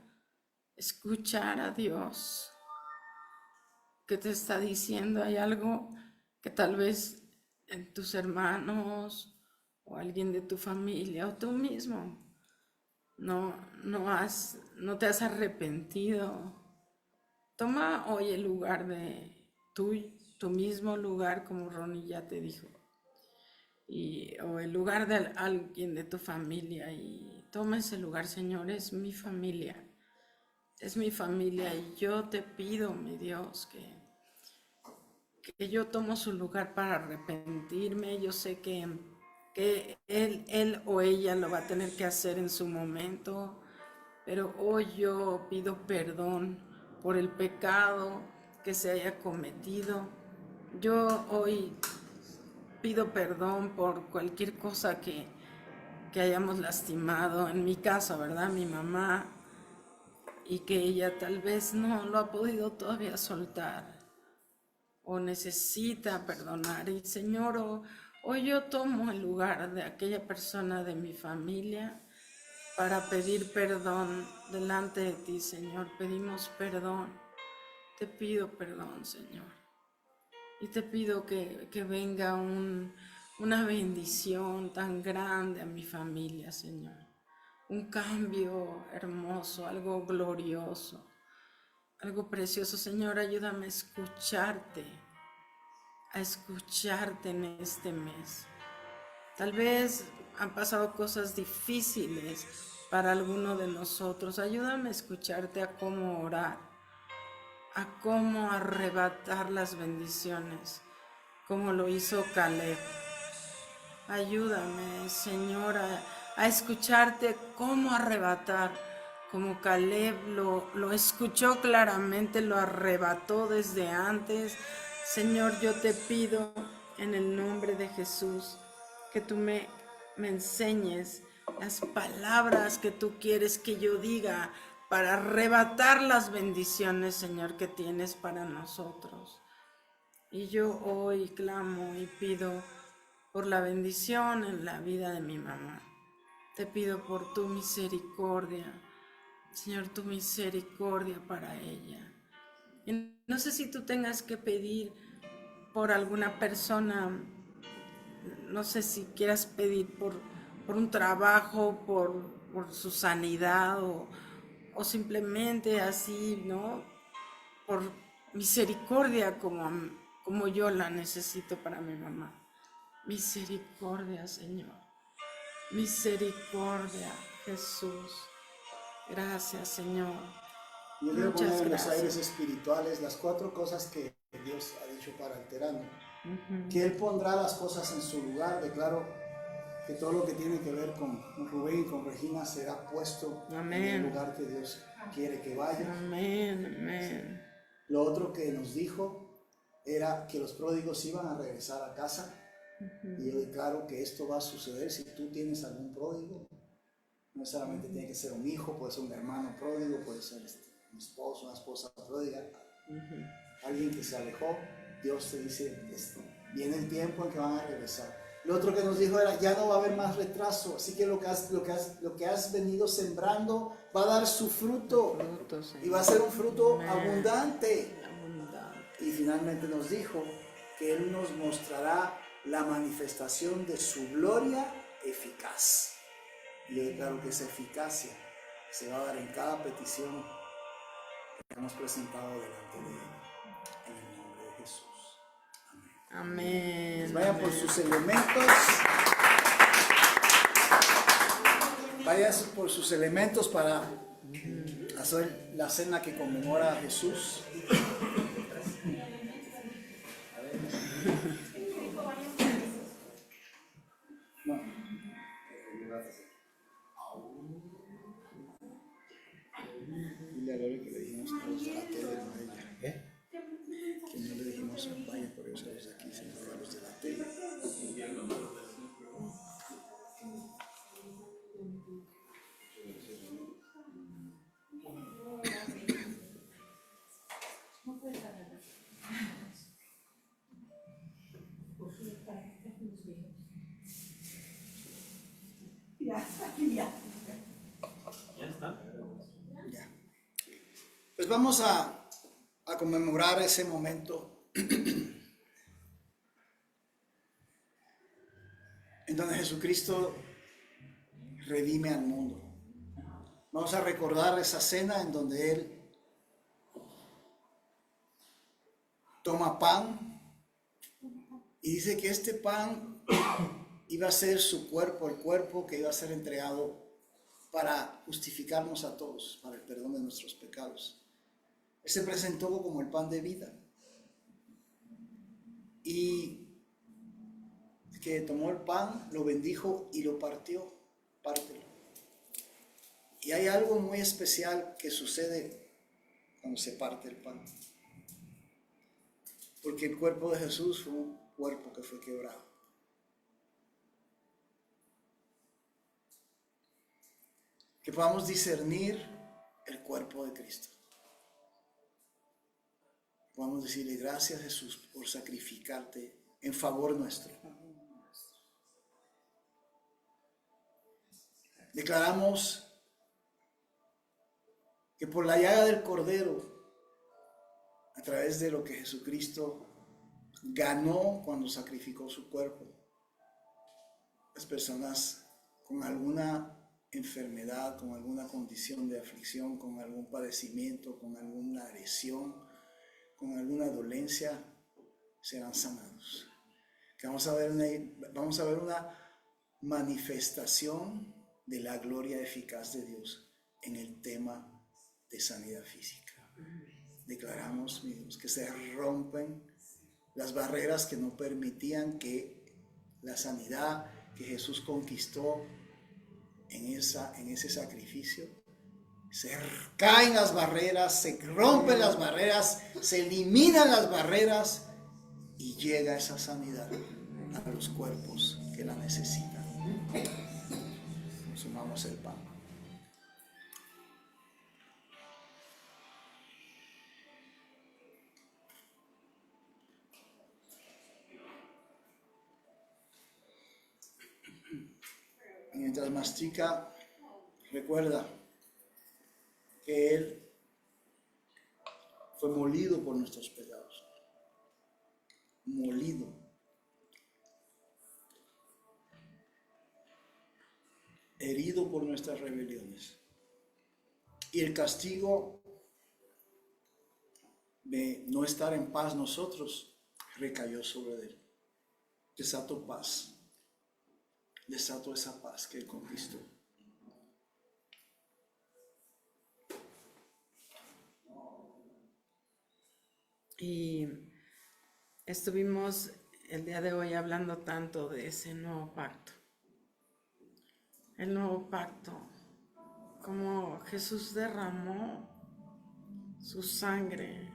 escuchar a Dios, que te está diciendo, hay algo que tal vez en tus hermanos o alguien de tu familia o tú mismo no te has arrepentido. Toma hoy el lugar de tu mismo lugar, como Ronnie ya te dijo. o el lugar de alguien de tu familia, y toma ese lugar, Señor. Es mi familia y yo te pido, mi Dios, que yo tomo su lugar para arrepentirme. Yo sé que él o ella lo va a tener que hacer en su momento, pero hoy yo pido perdón por el pecado que se haya cometido. Yo hoy pido perdón por cualquier cosa que hayamos lastimado, en mi caso, ¿verdad? Mi mamá, y que ella tal vez no lo ha podido todavía soltar o necesita perdonar. Y Señor, hoy yo tomo el lugar de aquella persona de mi familia para pedir perdón delante de ti, Señor. Pedimos perdón. Te pido perdón, Señor. Y te pido que venga una bendición tan grande a mi familia, Señor. Un cambio hermoso, algo glorioso, algo precioso. Señor, ayúdame a escucharte en este mes. Tal vez han pasado cosas difíciles para alguno de nosotros. Ayúdame a escucharte, a cómo orar, a cómo arrebatar las bendiciones, como lo hizo Caleb. Ayúdame, Señor, a escucharte cómo arrebatar, como Caleb lo escuchó claramente, lo arrebató desde antes. Señor, yo te pido en el nombre de Jesús que tú me enseñes las palabras que tú quieres que yo diga para arrebatar las bendiciones, Señor, que tienes para nosotros. Y yo hoy clamo y pido por la bendición en la vida de mi mamá. Te pido por tu misericordia, Señor, tu misericordia para ella. Y no sé si tú tengas que pedir por alguna persona, no sé si quieras pedir por un trabajo, por su sanidad o simplemente así, ¿no? Por misericordia como yo la necesito para mi mamá. Misericordia, Señor. Misericordia, Jesús. Gracias, Señor. Yo quiero poner Muchas en los aires gracias. espirituales las 4 cosas que Dios ha dicho para Alterano. Que Él pondrá las cosas en su lugar. Declaro que todo lo que tiene que ver con Rubén y con Regina será puesto en el lugar que Dios quiere que vaya. Amén, amén. Lo otro que nos dijo era que los pródigos iban a regresar a casa. Y yo declaro que esto va a suceder. Si tú tienes algún pródigo, no necesariamente tiene que ser un hijo, puede ser un hermano pródigo, puede ser un esposo, una esposa pródiga, alguien que se alejó. Dios te dice, viene el tiempo en que van a regresar. Lo otro que nos dijo era, ya no va a haber más retraso, así que lo que has venido sembrando va a dar su fruto, y va a ser un fruto abundante. Y finalmente nos dijo que Él nos mostrará la manifestación de su gloria eficaz. Y yo declaro que esa eficacia se va a dar en cada petición que hemos presentado delante de Él. En el nombre de Jesús. Amén. Pues vayan por sus elementos. Vayan por sus elementos para hacer la cena que conmemora a Jesús. No. Dile a Lore que le dijimos a los de la tele, no a ella. Que no le dijimos, vaya por eso a los de aquí, sino a los de la tele. ¿Ya está? Ya. Pues vamos a conmemorar ese momento en donde Jesucristo redime al mundo. Vamos a recordar esa cena en donde Él toma pan y dice que este pan iba a ser su cuerpo, el cuerpo que iba a ser entregado para justificarnos a todos, para el perdón de nuestros pecados. Él se presentó como el pan de vida. Y que tomó el pan, lo bendijo y lo partió. Pártelo. Y hay algo muy especial que sucede cuando se parte el pan. Porque el cuerpo de Jesús fue un cuerpo que fue quebrado. Que podamos discernir el cuerpo de Cristo. Podamos decirle gracias, Jesús, por sacrificarte en favor nuestro. Declaramos que por la llaga del Cordero, a través de lo que Jesucristo ganó cuando sacrificó su cuerpo, las personas con alguna enfermedad, con alguna condición de aflicción, con algún padecimiento, con alguna lesión, con alguna dolencia, serán sanados. Que vamos a ver una manifestación de la gloria eficaz de Dios en el tema de sanidad física. Declaramos, mi Dios, que se rompen las barreras que no permitían que la sanidad que Jesús conquistó en ese sacrificio, se caen las barreras, se rompen las barreras, se eliminan las barreras y llega esa sanidad a los cuerpos que la necesitan. Consumamos el pan. Mientras mastica, recuerda que Él fue molido por nuestros pecados. Molido. Herido por nuestras rebeliones. Y el castigo de no estar en paz nosotros recayó sobre Él. Desató paz. Desató esa paz que Él conquistó. Y estuvimos el día de hoy hablando tanto de ese nuevo pacto. El nuevo pacto, como Jesús derramó su sangre.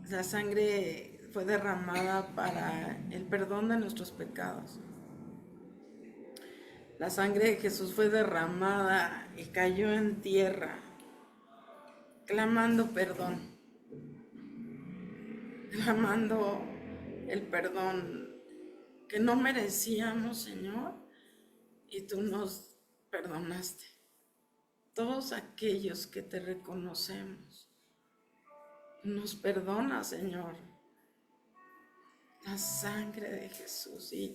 La sangre fue derramada para el perdón de nuestros pecados. La sangre de Jesús fue derramada y cayó en tierra, clamando perdón. Clamando el perdón que no merecíamos, Señor, y tú nos perdonaste. Todos aquellos que te reconocemos, nos perdona, Señor. La sangre de Jesús y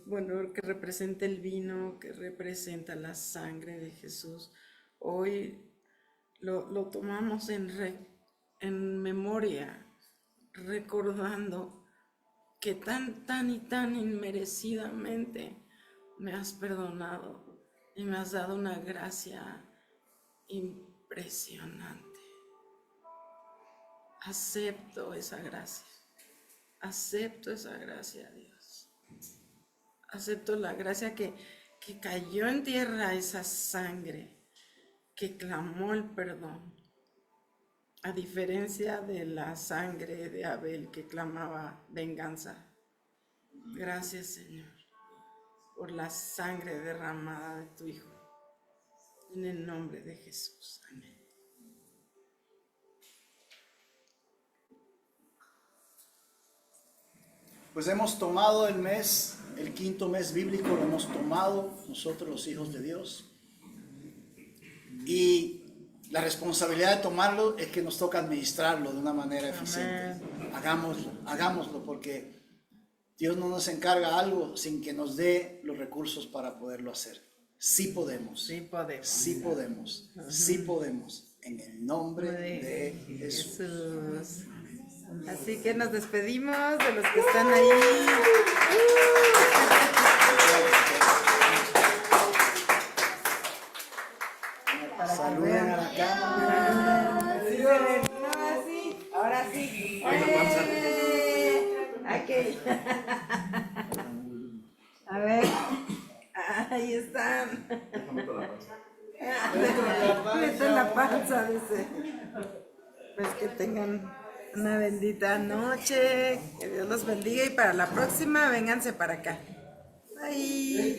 bueno, que representa el vino, que representa la sangre de Jesús, hoy lo tomamos en memoria, recordando que tan y tan inmerecidamente me has perdonado y me has dado una gracia impresionante. Acepto esa gracia, Dios. Acepto la gracia que cayó en tierra, esa sangre que clamó el perdón, a diferencia de la sangre de Abel que clamaba venganza. Gracias, Señor, por la sangre derramada de tu Hijo, en el nombre de Jesús. Amén. Pues hemos tomado el mes, el quinto mes bíblico, lo hemos tomado nosotros los hijos de Dios. Y la responsabilidad de tomarlo es que nos toca administrarlo de una manera eficiente. Hagámoslo porque Dios no nos encarga algo sin que nos dé los recursos para poderlo hacer. Sí podemos. Sí podemos. Sí podemos. Sí podemos. En el nombre de Jesús. Así que nos despedimos de los que están ahí. Saluden a la cámara. Sí, no, sí, ahora sí. Aquí. A ver. Ahí están. Meto la panza, dice. Pues que tengan una bendita noche. Que Dios los bendiga. Y para la próxima, vénganse para acá. Bye.